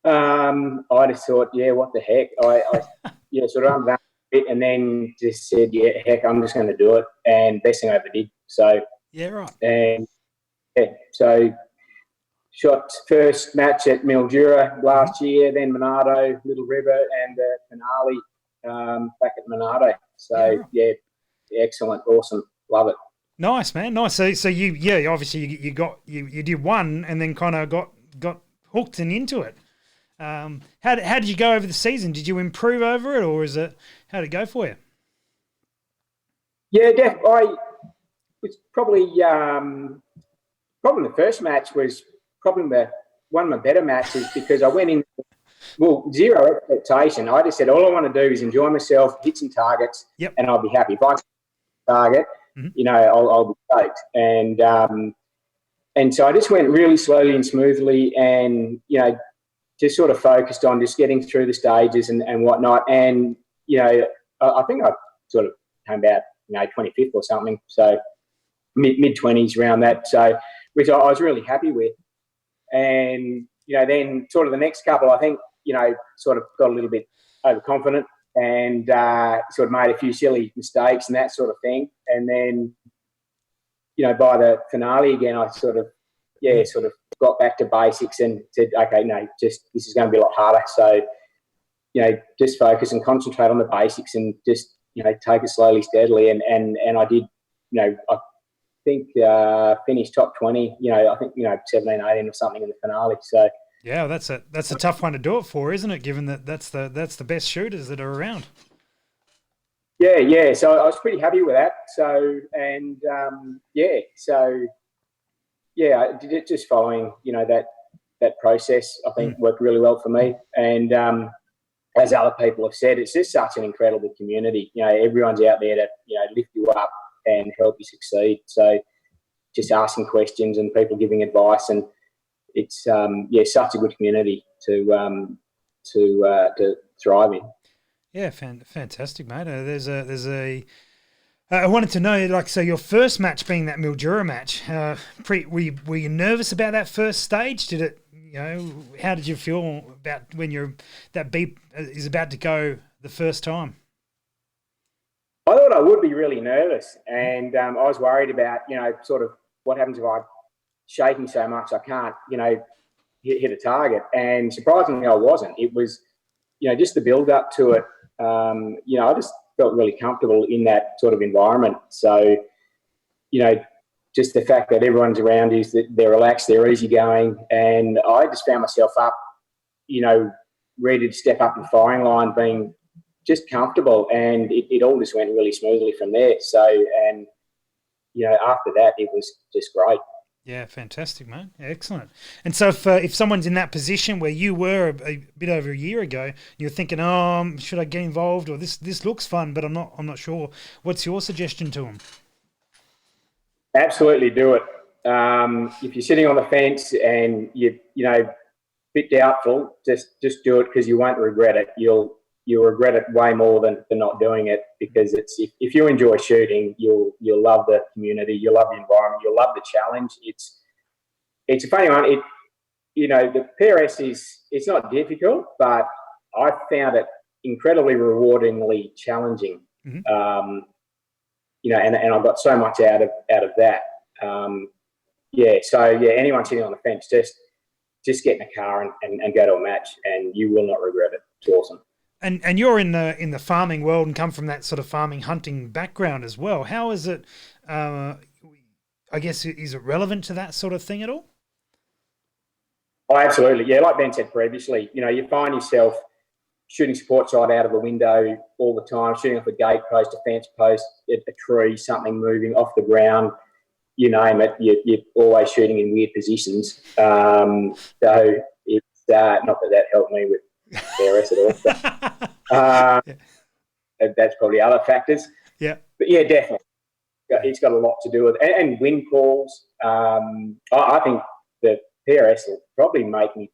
E: I just thought, what the heck? I sort of unwound a bit, and then just said, heck, I'm just going to do it. And best thing I ever did. So
A: right.
E: And so shot first match at Mildura last year, then Monardo, Little River, and the finale back at Monardo. So excellent, awesome, love it.
A: Nice, man, nice. So you obviously you did one, and then kind of got hooked and into it. How did you go over the season? Did you improve over it, or how did it go for you?
E: Yeah, I was probably the first match was probably one of my better matches, because I went in, zero expectation. I just said, all I want to do is enjoy myself, hit some targets, and I'll be happy. If I can target, I'll be stoked. And so I just went really slowly and smoothly, and just sort of focused on just getting through the stages and whatnot. And I think I sort of came about 25th or something, so mid-20s around that. So which I was really happy with. And, then sort of the next couple, I think, sort of got a little bit overconfident, and sort of made a few silly mistakes and that sort of thing. And then, by the finale again, I sort of got back to basics and said, okay, no, this is going to be a lot harder. So, just focus and concentrate on the basics, and just, take it slowly, steadily. And I did, I think finished top 20, I think 17, 18 or something in the finale. So
A: that's a tough one to do it for, isn't it, given that that's the best shooters that are around.
E: So I was pretty happy with that. So I did it just following that that process, I think, worked really well for me. And as other people have said, it's just such an incredible community. You know, everyone's out there to, you know, lift you up and help you succeed. So just asking questions and people giving advice, and it's such a good community to thrive in.
A: Yeah, fantastic, mate. I wanted to know, like, so your first match being that Mildura match, were you nervous about that first stage? Did it, you know, how did you feel about when that beep is about to go the first time?
E: I thought I would be really nervous, and I was worried about, you know, sort of what happens if I'm shaking so much I can't, you know, hit a target. And surprisingly, I wasn't. It was, you know, just the build up to it. You know, I just felt really comfortable in that sort of environment. So, you know, just the fact that everyone's around you, that they're relaxed, they're easygoing, and I just found myself up, you know, ready to step up the firing line, being just comfortable, and it all just went really smoothly from there. So, and, you know, after that, it was just great.
A: Yeah, fantastic, mate. Excellent. And so if someone's in that position where you were a bit over a year ago, you're thinking, oh, should I get involved, or this looks fun, but I'm not sure. What's your suggestion to them?
E: Absolutely do it. If you're sitting on the fence and you know, bit doubtful, just do it, because you won't regret it. You'll regret it way more than not doing it, because it's if you enjoy shooting, you'll love the community, you'll love the environment, you'll love the challenge. It's a funny one. You know, the PRS it's not difficult, but I found it incredibly rewardingly challenging. Mm-hmm. You know, and I got so much out of that. Anyone sitting on the fence, just get in a car and go to a match, and you will not regret it. It's awesome.
A: And you're in the farming world and come from that sort of farming hunting background as well. How is it? I guess, is it relevant to that sort of thing at all?
E: Oh, absolutely. Yeah, like Ben said previously, you know, you find yourself shooting support sight out of a window all the time, shooting off a gate post, a fence post, a tree, something moving off the ground, you name it. You're always shooting in weird positions. So it's not that helped me with PRS at all. But, that's probably other factors.
A: Yeah.
E: But yeah, definitely. It's got a lot to do with it. And wind calls. I think the PRS will probably make me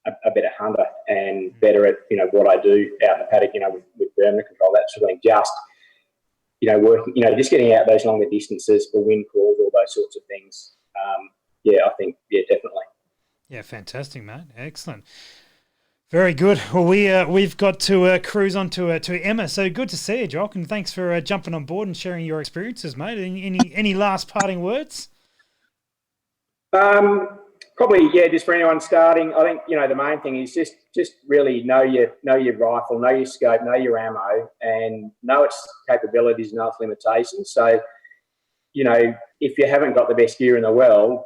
E: a better hunter and better at, you know, what I do out in the paddock, you know, with vermin control, that sort of thing. Just, you know, working, you know, just getting out those longer distances for wind calls, all those sorts of things. I think, definitely.
A: Yeah, fantastic, mate. Excellent. Very good. Well, we've got to cruise on to Emma. So good to see you, Jock, and thanks for jumping on board and sharing your experiences, mate. Any last parting words?
E: Probably, just for anyone starting, I think, you know, the main thing is just really know your rifle, know your scope, know your ammo, and know its capabilities, know its limitations. So, you know, if you haven't got the best gear in the world,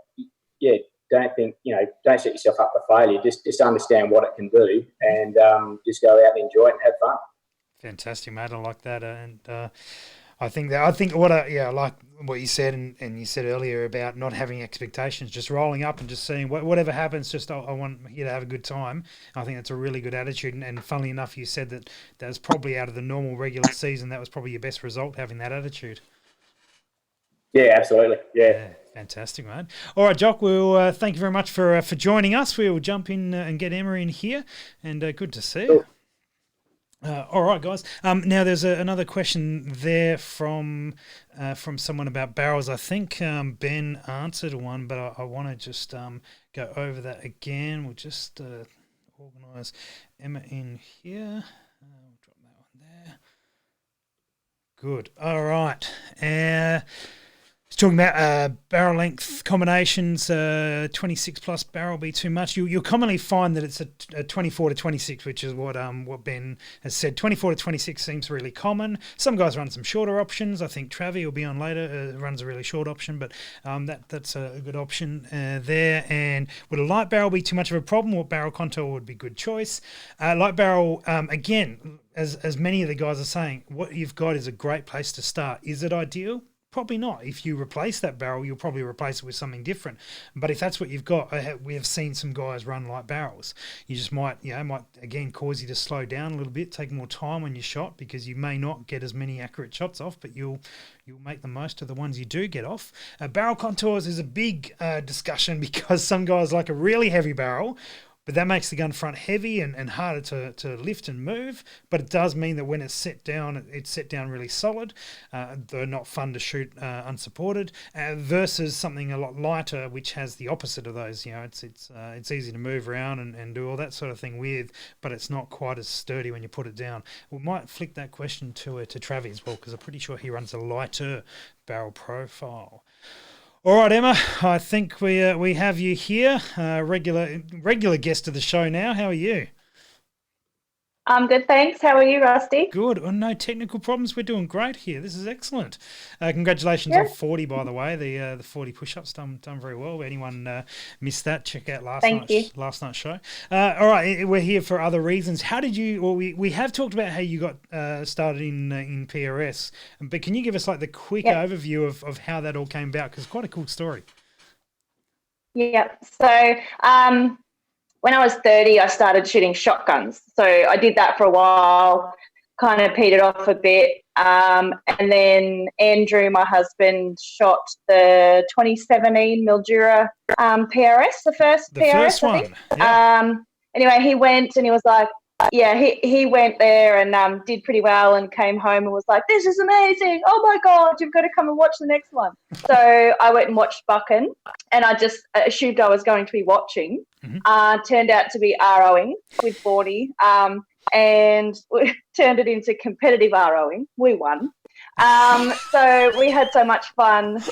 E: don't set yourself up for failure. Just understand what it can do, and just go out and enjoy it and have fun.
A: Fantastic, mate. I like that, and I think I like what you said, and you said earlier about not having expectations, just rolling up and just seeing whatever happens. Just I want you to have a good time. I think that's a really good attitude, and funnily enough, you said that was probably out of the normal regular season. That was probably your best result, having that attitude.
E: Yeah, absolutely. Yeah.
A: Fantastic, mate. All right, Jock, we'll thank you very much for joining us. We will jump in and get Emma in here, and good to see you. All right, guys. Now, there's another question there from someone about barrels. I think Ben answered one, but I want to just go over that again. We'll just organise Emma in here. We'll drop that one there. Good. All right. It's talking about barrel length combinations. 26 plus barrel be too much. You'll commonly find that it's a 24 to 26, which is what Ben has said. 24 to 26 seems really common. Some guys run some shorter options. I think Travi will be on later. Runs a really short option, but that's a good option there. And would a light barrel be too much of a problem? What barrel contour would be good choice? Light barrel, again, as many of the guys are saying, what you've got is a great place to start. Is it ideal? Probably not. If you replace that barrel, you'll probably replace it with something different. But if that's what you've got, we have seen some guys run light barrels. You just might again cause you to slow down a little bit, take more time on your shot because you may not get as many accurate shots off, but you'll make the most of the ones you do get off. Barrel contours is a big discussion because some guys like a really heavy barrel, but that makes the gun front heavy and harder to lift and move. But it does mean that when it's set down really solid. They're not fun to shoot unsupported. Versus something a lot lighter, which has the opposite of those. It's easy to move around and do all that sort of thing with, but it's not quite as sturdy when you put it down. We might flick that question to Travi as well, because I'm pretty sure he runs a lighter barrel profile. All right, Emma, I think we have you here, regular guest of the show now. How are you?
F: I'm good, thanks. How are you, Rusty?
A: Good. Oh, no technical problems. We're doing great here. This is excellent. Congratulations on 40, by the way. The 40 push-ups done very well. Anyone missed that? Check out last night's show. All right, we're here for other reasons. How did you? Well, we have talked about how you got started in PRS, but can you give us like the quick overview of how that all came about? Because it's quite a cool story.
F: Yeah. So, when I was 30, I started shooting shotguns. So I did that for a while, kind of petered off a bit. And then Andrew, my husband, shot the 2017 Mildura PRS, the first PRS,
A: one.
F: I think.
A: Yeah.
F: Anyway, he went and he was like, he went there and did pretty well and came home and was like, this is amazing. Oh, my God, you've got to come and watch the next one. So I went and watched Buchan, and I just assumed I was going to be watching. Mm-hmm. Turned out to be ROing with Bordy, and we turned it into competitive ROing. We won. So we had so much fun,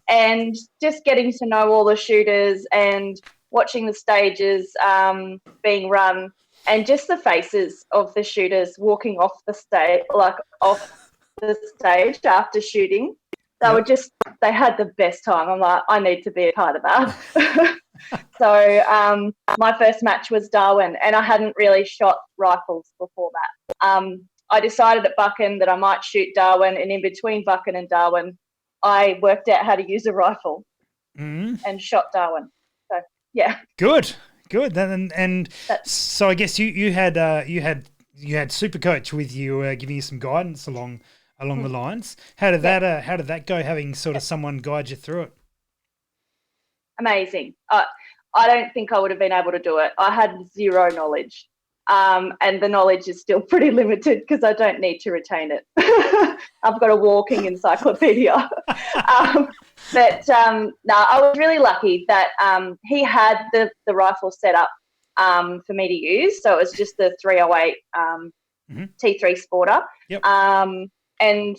F: and just getting to know all the shooters and watching the stages being run, and just the faces of the shooters walking off the stage, after shooting. They had the best time. I'm like, I need to be a part of that. So my first match was Darwin, and I hadn't really shot rifles before that. I decided at Buchan that I might shoot Darwin, and in between Buchan and Darwin, I worked out how to use a rifle and shot Darwin. So yeah,
A: good. And so I guess you had Super Coach with you, giving you some guidance along the lines. How did that go? Having sort of someone guide you through it.
F: Amazing. I don't think I would have been able to do it. I had zero knowledge, and the knowledge is still pretty limited because I don't need to retain it. I've got a walking encyclopedia. But I was really lucky that he had the rifle set up for me to use. So it was just the 308 T3 Sporter.
A: Yep.
F: And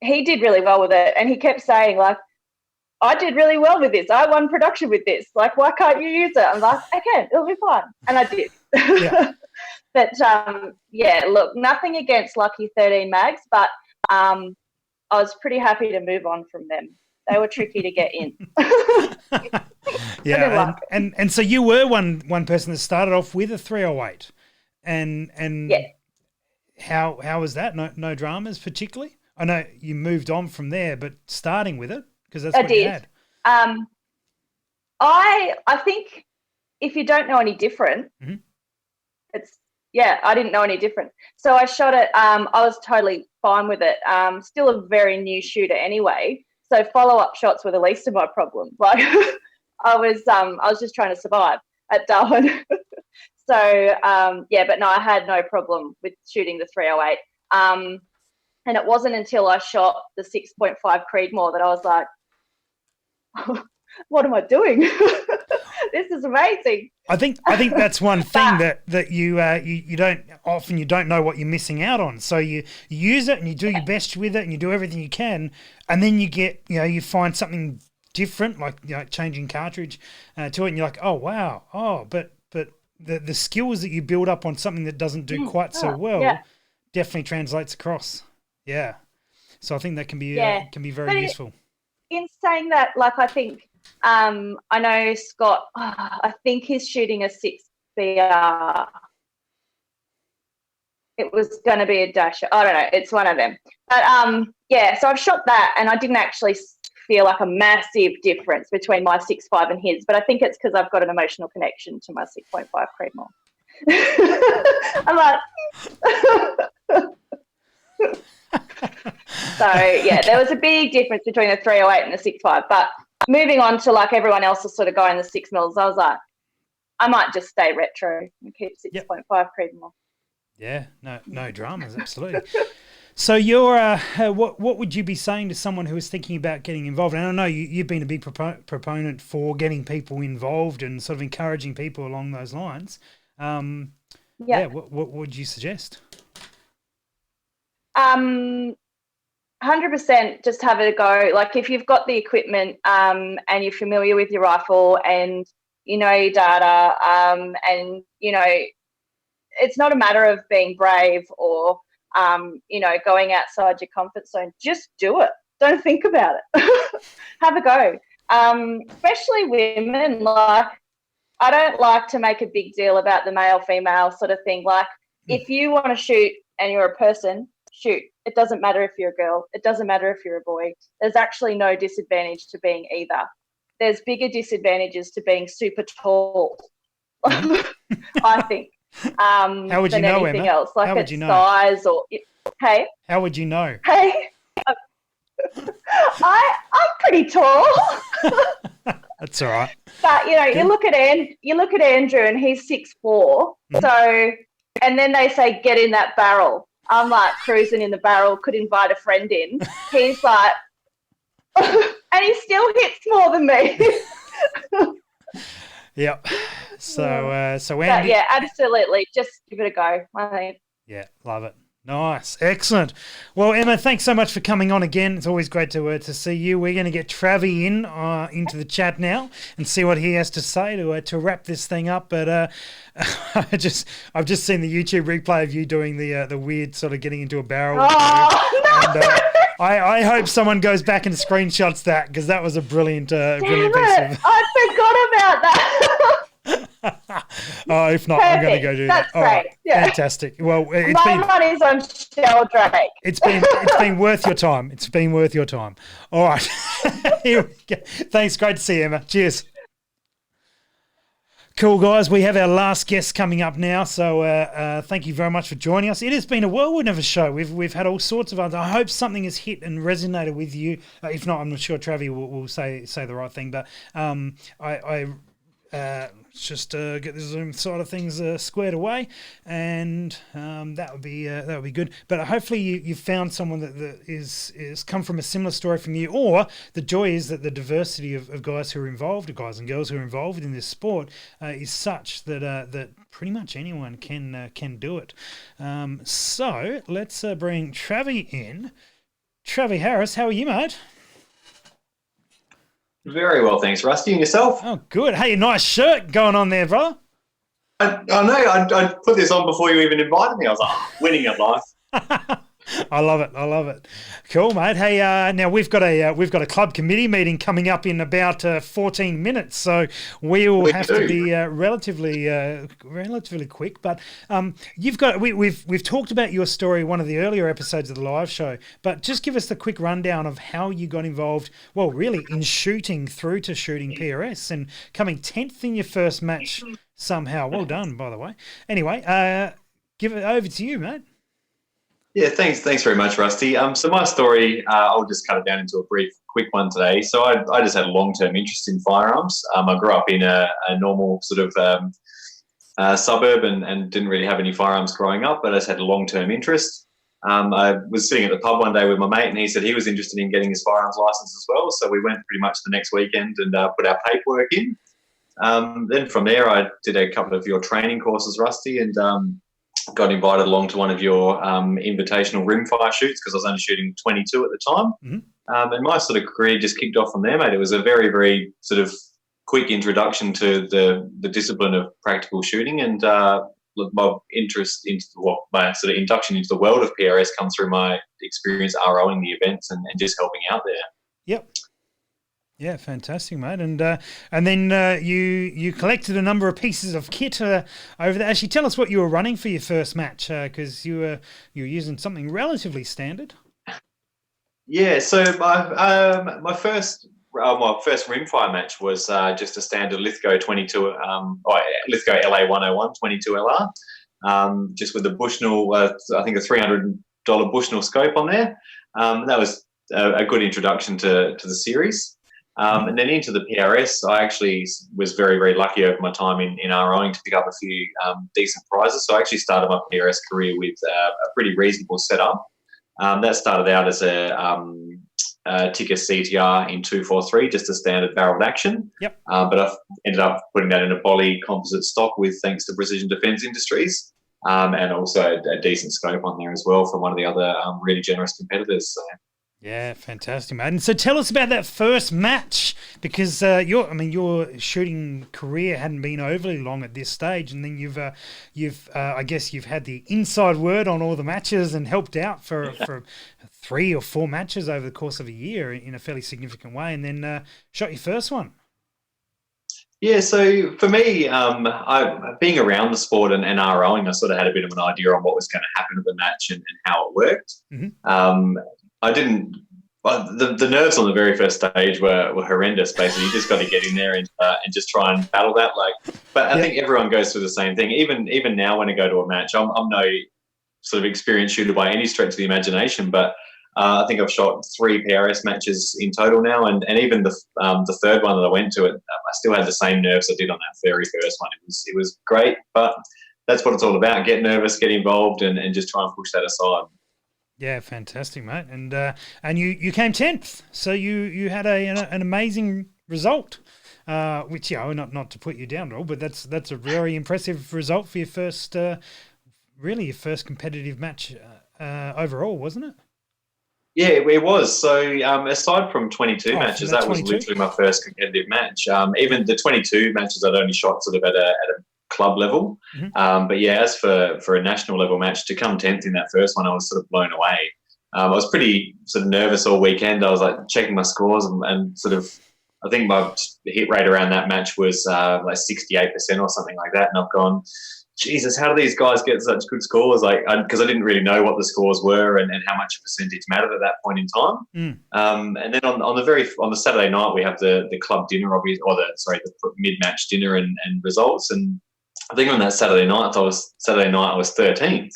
F: he did really well with it. And he kept saying, like, I did really well with this. I won production with this. Like, why can't you use it? I'm like, I can. It'll be fun. And I did. Yeah. But, look, nothing against Lucky 13 mags, but I was pretty happy to move on from them. They were tricky to get in.
A: Yeah, and so you were one person that started off with a 308. And
F: yeah.
A: How was that? No dramas particularly? I know you moved on from there, but starting with it, because that's what you had.
F: I think if you don't know any different, I didn't know any different. So I shot it. I was totally fine with it. Still a very new shooter anyway. So follow-up shots were the least of my problem. Like I was just trying to survive at Darwin. So but no, I had no problem with shooting the 308. And it wasn't until I shot the 6.5 Creedmoor that I was like, what am I doing? This is amazing.
A: I think that's one thing that you don't know what you're missing out on. So you use it and you do your best with it and you do everything you can, and then you get you find something different, like changing cartridge to it, and you're like, oh wow, but the skills that you build up on something that doesn't do quite so well definitely translates across. Yeah, so I think that can be very useful.
F: In saying that, like I think. I know Scott, I think he's shooting a 6BR. It was going to be a dasher. I don't know. It's one of them. But yeah, so I've shot that, and I didn't actually feel like a massive difference between my 6.5 and his. But I think it's because I've got an emotional connection to my 6.5 Creedmoor. I'm like. So yeah, there was a big difference between the 308 and the 6.5. But moving on to like everyone else is sort of going the 6 mils, I was like, I might just stay retro and keep 6.5 Creedmoor.
A: Yeah, no dramas, absolutely. So you're, what would you be saying to someone who is thinking about getting involved? And I know you've been a big proponent for getting people involved and sort of encouraging people along those lines. What would you suggest?
F: 100% just have it a go. Like if you've got the equipment and you're familiar with your rifle and you know your data and, you know, it's not a matter of being brave or, you know, going outside your comfort zone. Just do it. Don't think about it. Have a go. Especially women. Like, I don't like to make a big deal about the male-female sort of thing. Like, if you want to shoot and you're a person, shoot. It doesn't matter if you're a girl. It doesn't matter if you're a boy. There's actually no disadvantage to being either. There's bigger disadvantages to being super tall, I think.
A: How would you know,
F: anything
A: Emma?
F: else? Like
A: How would
F: it's
A: you know?
F: size or hey.
A: How would you know?
F: Hey, I'm pretty tall.
A: That's all right.
F: But you know, you look at Andrew, and he's 6'4". Mm-hmm. So, and then they say get in that barrel. I'm like cruising in the barrel. Could invite a friend in. He's like, and he still hits more than me.
A: Yep. So Andy.
F: But yeah, absolutely. Just give it a go, I think.
A: Yeah, love it. Nice, excellent. Well, Emma, thanks so much for coming on again. It's always great to see you. We're going to get Travie into the chat now and see what he has to say to wrap this thing up. But I've just seen the YouTube replay of you doing the weird sort of getting into a barrel.
F: Oh, no!
A: And, I hope someone goes back and screenshots that because that was a brilliant piece of.
F: I forgot about that.
A: If not,
F: Perfect.
A: I'm going to go do
F: That's
A: that.
F: great.
A: Right.
F: Yeah.
A: Fantastic. Well,
F: my money's on Sheldrake.
A: It's been worth your time. It's been worth your time. All right. Here we go. Thanks. Great to see you, Emma. Cheers. Cool, guys. We have our last guest coming up now, so thank you very much for joining us. It has been a whirlwind of a show. We've had all sorts of others. I hope something has hit and resonated with you. If not, I'm not sure Travie will say the right thing, but I just get the Zoom side of things squared away, and that would be good. But hopefully you've found someone that is come from a similar story from you, or the joy is that the diversity of guys who are involved, guys and girls who are involved in this sport, is such that pretty much anyone can do it. So let's bring Travie in. Travie Harris, how are you, mate?
G: Very well, thanks, Rusty. And yourself?
A: Oh, good. Hey, nice shirt going on there, brother.
G: I know. I put this on before you even invited me. I was like, winning at life.
A: I love it. Cool, mate. Hey, now we've got a club committee meeting coming up in about 14 minutes, so we'll have to be relatively quick. But we've talked about your story one of the earlier episodes of the live show, but just give us the quick rundown of how you got involved. Well, really in shooting through to shooting PRS and coming 10th in your first match somehow. Well done, by the way. Anyway, give it over to you, mate.
G: Yeah, thanks very much, Rusty. So my story, I'll just cut it down into a brief, quick one today. So I just had a long-term interest in firearms. I grew up in a normal sort of suburb and didn't really have any firearms growing up, but I just had a long-term interest. I was sitting at the pub one day with my mate, and he said he was interested in getting his firearms license as well. So we went pretty much the next weekend and put our paperwork in. Then from there, I did a couple of your training courses, Rusty, and got invited along to one of your invitational rimfire shoots because I was only shooting 22 at the time. Mm-hmm. And my sort of career just kicked off from there, mate. It was a very, very sort of quick introduction to the discipline of practical shooting, and my interest into my sort of induction into the world of PRS comes through my experience ROing the events and just helping out there.
A: Yep. Yeah, fantastic, mate. And then you collected a number of pieces of kit over there. Actually, tell us what you were running for your first match, because you were using something relatively standard.
G: Yeah, so my first rimfire match was just a standard Lithgow 22, Lithgow LA 101 22 LR, just with the Bushnell, I think a $300 Bushnell scope on there. That was a good introduction to the series. And then into the PRS, I actually was very, very lucky over my time in ROing to pick up a few decent prizes. So I actually started my PRS career with a pretty reasonable setup. That started out as a Ticker CTR in 243, just a standard barreled action.
A: Yep.
G: But I ended up putting that in a poly composite stock with thanks to Precision Defence Industries, and also a decent scope on there as well from one of the other really generous competitors. So.
A: Yeah, fantastic, mate. And so tell us about that first match, because your shooting career hadn't been overly long at this stage, and then I guess you've had the inside word on all the matches and helped out for 3 or 4 matches over the course of a year in a fairly significant way, and then shot your first one.
G: Yeah, so for me, being around the sport and ROing, I sort of had a bit of an idea on what was going to happen at the match and how it worked. Mm-hmm. I didn't. The nerves on the very first stage were horrendous. Basically, you just got to get in there and just try and battle that. But I think everyone goes through the same thing. Even now, when I go to a match, I'm no sort of experienced shooter by any stretch of the imagination. But I think I've shot 3 PRS matches in total now, and even the third one that I went to, I still had the same nerves I did on that very first one. It was great, but that's what it's all about: get nervous, get involved, and just try and push that aside.
A: Yeah, fantastic, mate. And you came 10th, so you had an amazing result, which not to put you down at all, but that's a very impressive result for your first your first competitive match overall, wasn't it?
G: Yeah, it was. So aside from 22 matches, that was literally my first competitive match. Even the 22 matches I'd only shot sort of at a club level. Mm-hmm. But yeah, as for a national level match, to come 10th in that first one, I was sort of blown away. I was pretty sort of nervous all weekend. I was like checking my scores and sort of, I think my hit rate around that match was like 68% or something like that. And I've gone, Jesus, how do these guys get such good scores? Because I didn't really know what the scores were and how much percentage mattered at that point in time. And then on the Saturday night, we have the club dinner, the mid-match dinner and results. And I think on that Saturday night I was 13th,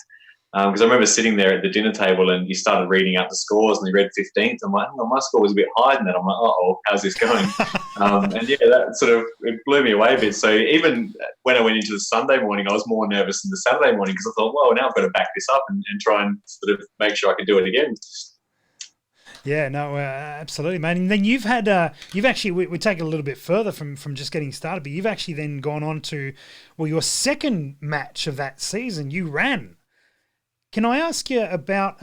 G: because I remember sitting there at the dinner table and you started reading out the scores and you read 15th. I'm like, my score was a bit higher than that. I'm like, how's this going? And yeah, that sort of, it blew me away a bit. So even when I went into the Sunday morning, I was more nervous than the Saturday morning, because I thought, well, now I've got to back this up and try and sort of make sure I can do it again.
A: Yeah, no, absolutely, mate. And then you've had, we take it a little bit further from just getting started, but you've actually then gone on to, your second match of that season, you ran. Can I ask you about,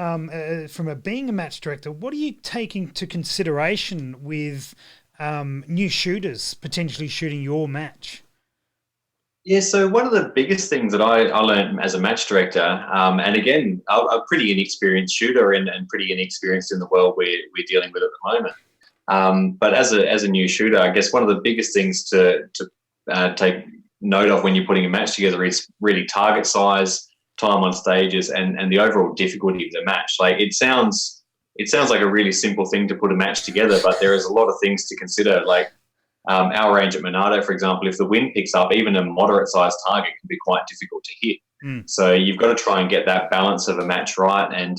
A: from being a match director, what are you taking to consideration with new shooters potentially shooting your match?
G: Yeah, so one of the biggest things that I learned as a match director, and again, I'm a pretty inexperienced shooter and pretty inexperienced in the world we're dealing with at the moment. But as a new shooter, I guess one of the biggest things to take note of when you're putting a match together is really target size, time on stages, and the overall difficulty of the match. Like it sounds like a really simple thing to put a match together, but there is a lot of things to consider. Like our range at Monado, for example, if the wind picks up, even a moderate-sized target can be quite difficult to hit. So you've got to try and get that balance of a match right. And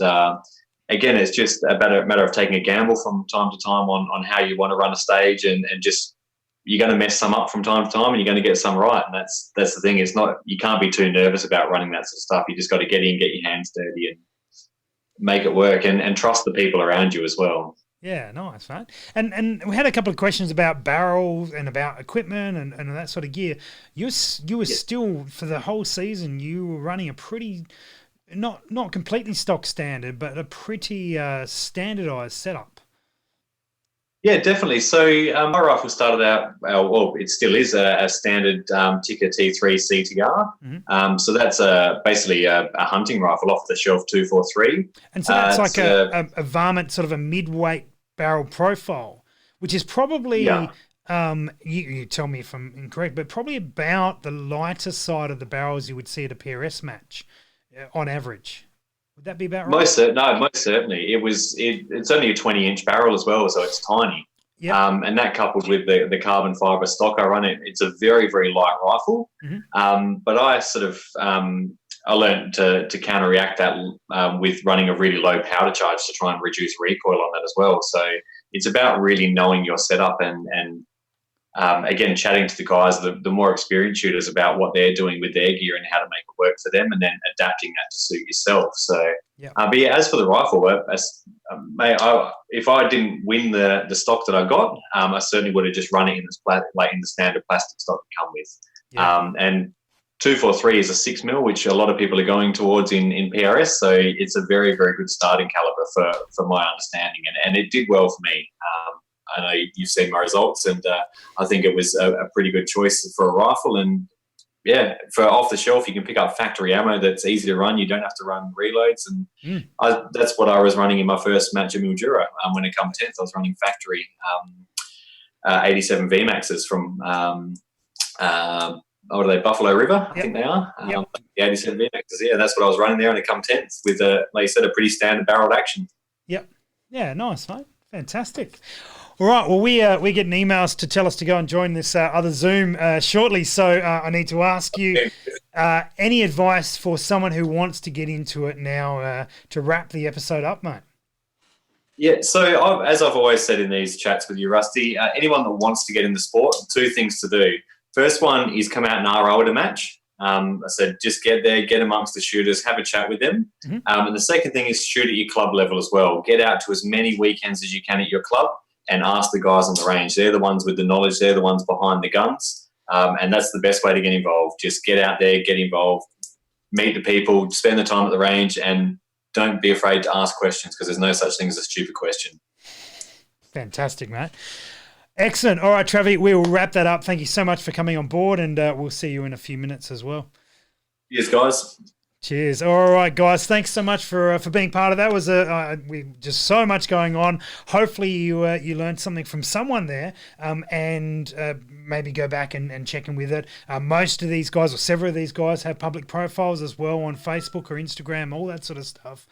G: again, it's just a matter of taking a gamble from time to time on how you want to run a stage, and just you're going to mess some up from time to time, and you're going to get some right. And that's the thing. It's not, you can't be too nervous about running that sort of stuff. You just got to get in, get your hands dirty, and make it work, and trust the people around you as well.
A: Yeah, nice, mate. And we had a couple of questions about barrels and about equipment and that sort of gear. You were still, for the whole season, you were running a pretty, not completely stock standard, but a pretty standardized setup.
G: Yeah, definitely. So my rifle started out, well, it still is a standard Ticker T3 CTR. Mm-hmm. So that's basically a hunting rifle off the shelf 243.
A: And so that's like a varmint, sort of a mid-weight barrel profile. which is probably,
G: Yeah.
A: you tell me if I'm incorrect, but probably about the lighter side of the barrels you would see at a PRS match on average. Would that be about right?
G: Most certainly. It's only a 20-inch barrel as well, so it's tiny.
A: Yep.
G: And that coupled with the carbon fiber stock I run, it's a very, very light rifle. But I sort of I learned to counteract that with running a really low powder charge to try and reduce recoil on that as well. So it's about really knowing your setup and again, chatting to the guys, the more experienced shooters, about what they're doing with their gear and how to make it work for them, and then adapting that to suit yourself. So, but yeah, as for the rifle, if I didn't win the stock that I got, I certainly would have just run it in the standard plastic stock you come with. And 243 is a 6mm, which a lot of people are going towards in PRS. So it's a very, very good starting caliber for my understanding, and it did well for me. I know you've seen my results, and I think it was a pretty good choice for a rifle. And yeah, for off the shelf, you can pick up factory ammo that's easy to run. You don't have to run reloads, and that's what I was running in my first match at Mildura. When it come 10th, I was running factory 87 VMAXs from what are they, Buffalo River? I think they are. The 87 VMAXs. Yeah, that's what I was running there, and it come 10th with like you said, a pretty standard barreled action.
A: Yep. Yeah, nice, mate. Fantastic. All right, well, we're getting emails to tell us to go and join this other Zoom shortly, so I need to ask you any advice for someone who wants to get into it now to wrap the episode up, mate? Yeah,
G: so as I've always said in these chats with you, Rusty, anyone that wants to get in the sport, 2 things to do. First one is come out and RO at a match. I said just get there, get amongst the shooters, have a chat with them. And the second thing is shoot at your club level as well. Get out to as many weekends as you can at your club and ask the guys on the range. They're the ones with the knowledge. They're the ones behind the guns. And that's the best way to get involved. Just get out there, get involved, meet the people, spend the time at the range, and don't be afraid to ask questions, because there's no such thing as a stupid question.
A: Fantastic, mate. Excellent. All right, Travi, we will wrap that up. Thank you so much for coming on board, and we'll see you in a few minutes as well.
G: Yes, guys.
A: Cheers. All right, guys. Thanks so much for being part of that. Was we just so much going on. Hopefully you learned something from someone there, and maybe go back and check in with it. Most of these guys, or several of these guys, have public profiles as well on Facebook or Instagram, all that sort of stuff.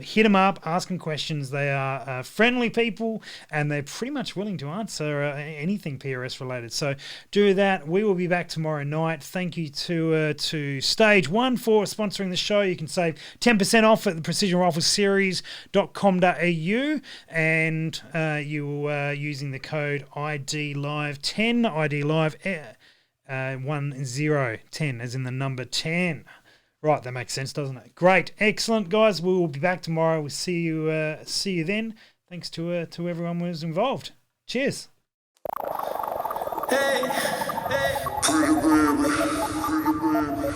A: Hit them up, ask them questions. They are friendly people, and they're pretty much willing to answer anything PRS related. So do that. We will be back tomorrow night. Thank you to Stage 1 for sponsoring the show. You can save 10% off at the precisionrifleseries.com.au, and you are using the code IDLive10, IDLive 1010, as in the number 10. Right, that makes sense, doesn't it? Great, excellent, guys. We will be back tomorrow. We'll see you then. Thanks to everyone who was involved. Cheers.
H: Hey, pretty baby, pretty baby.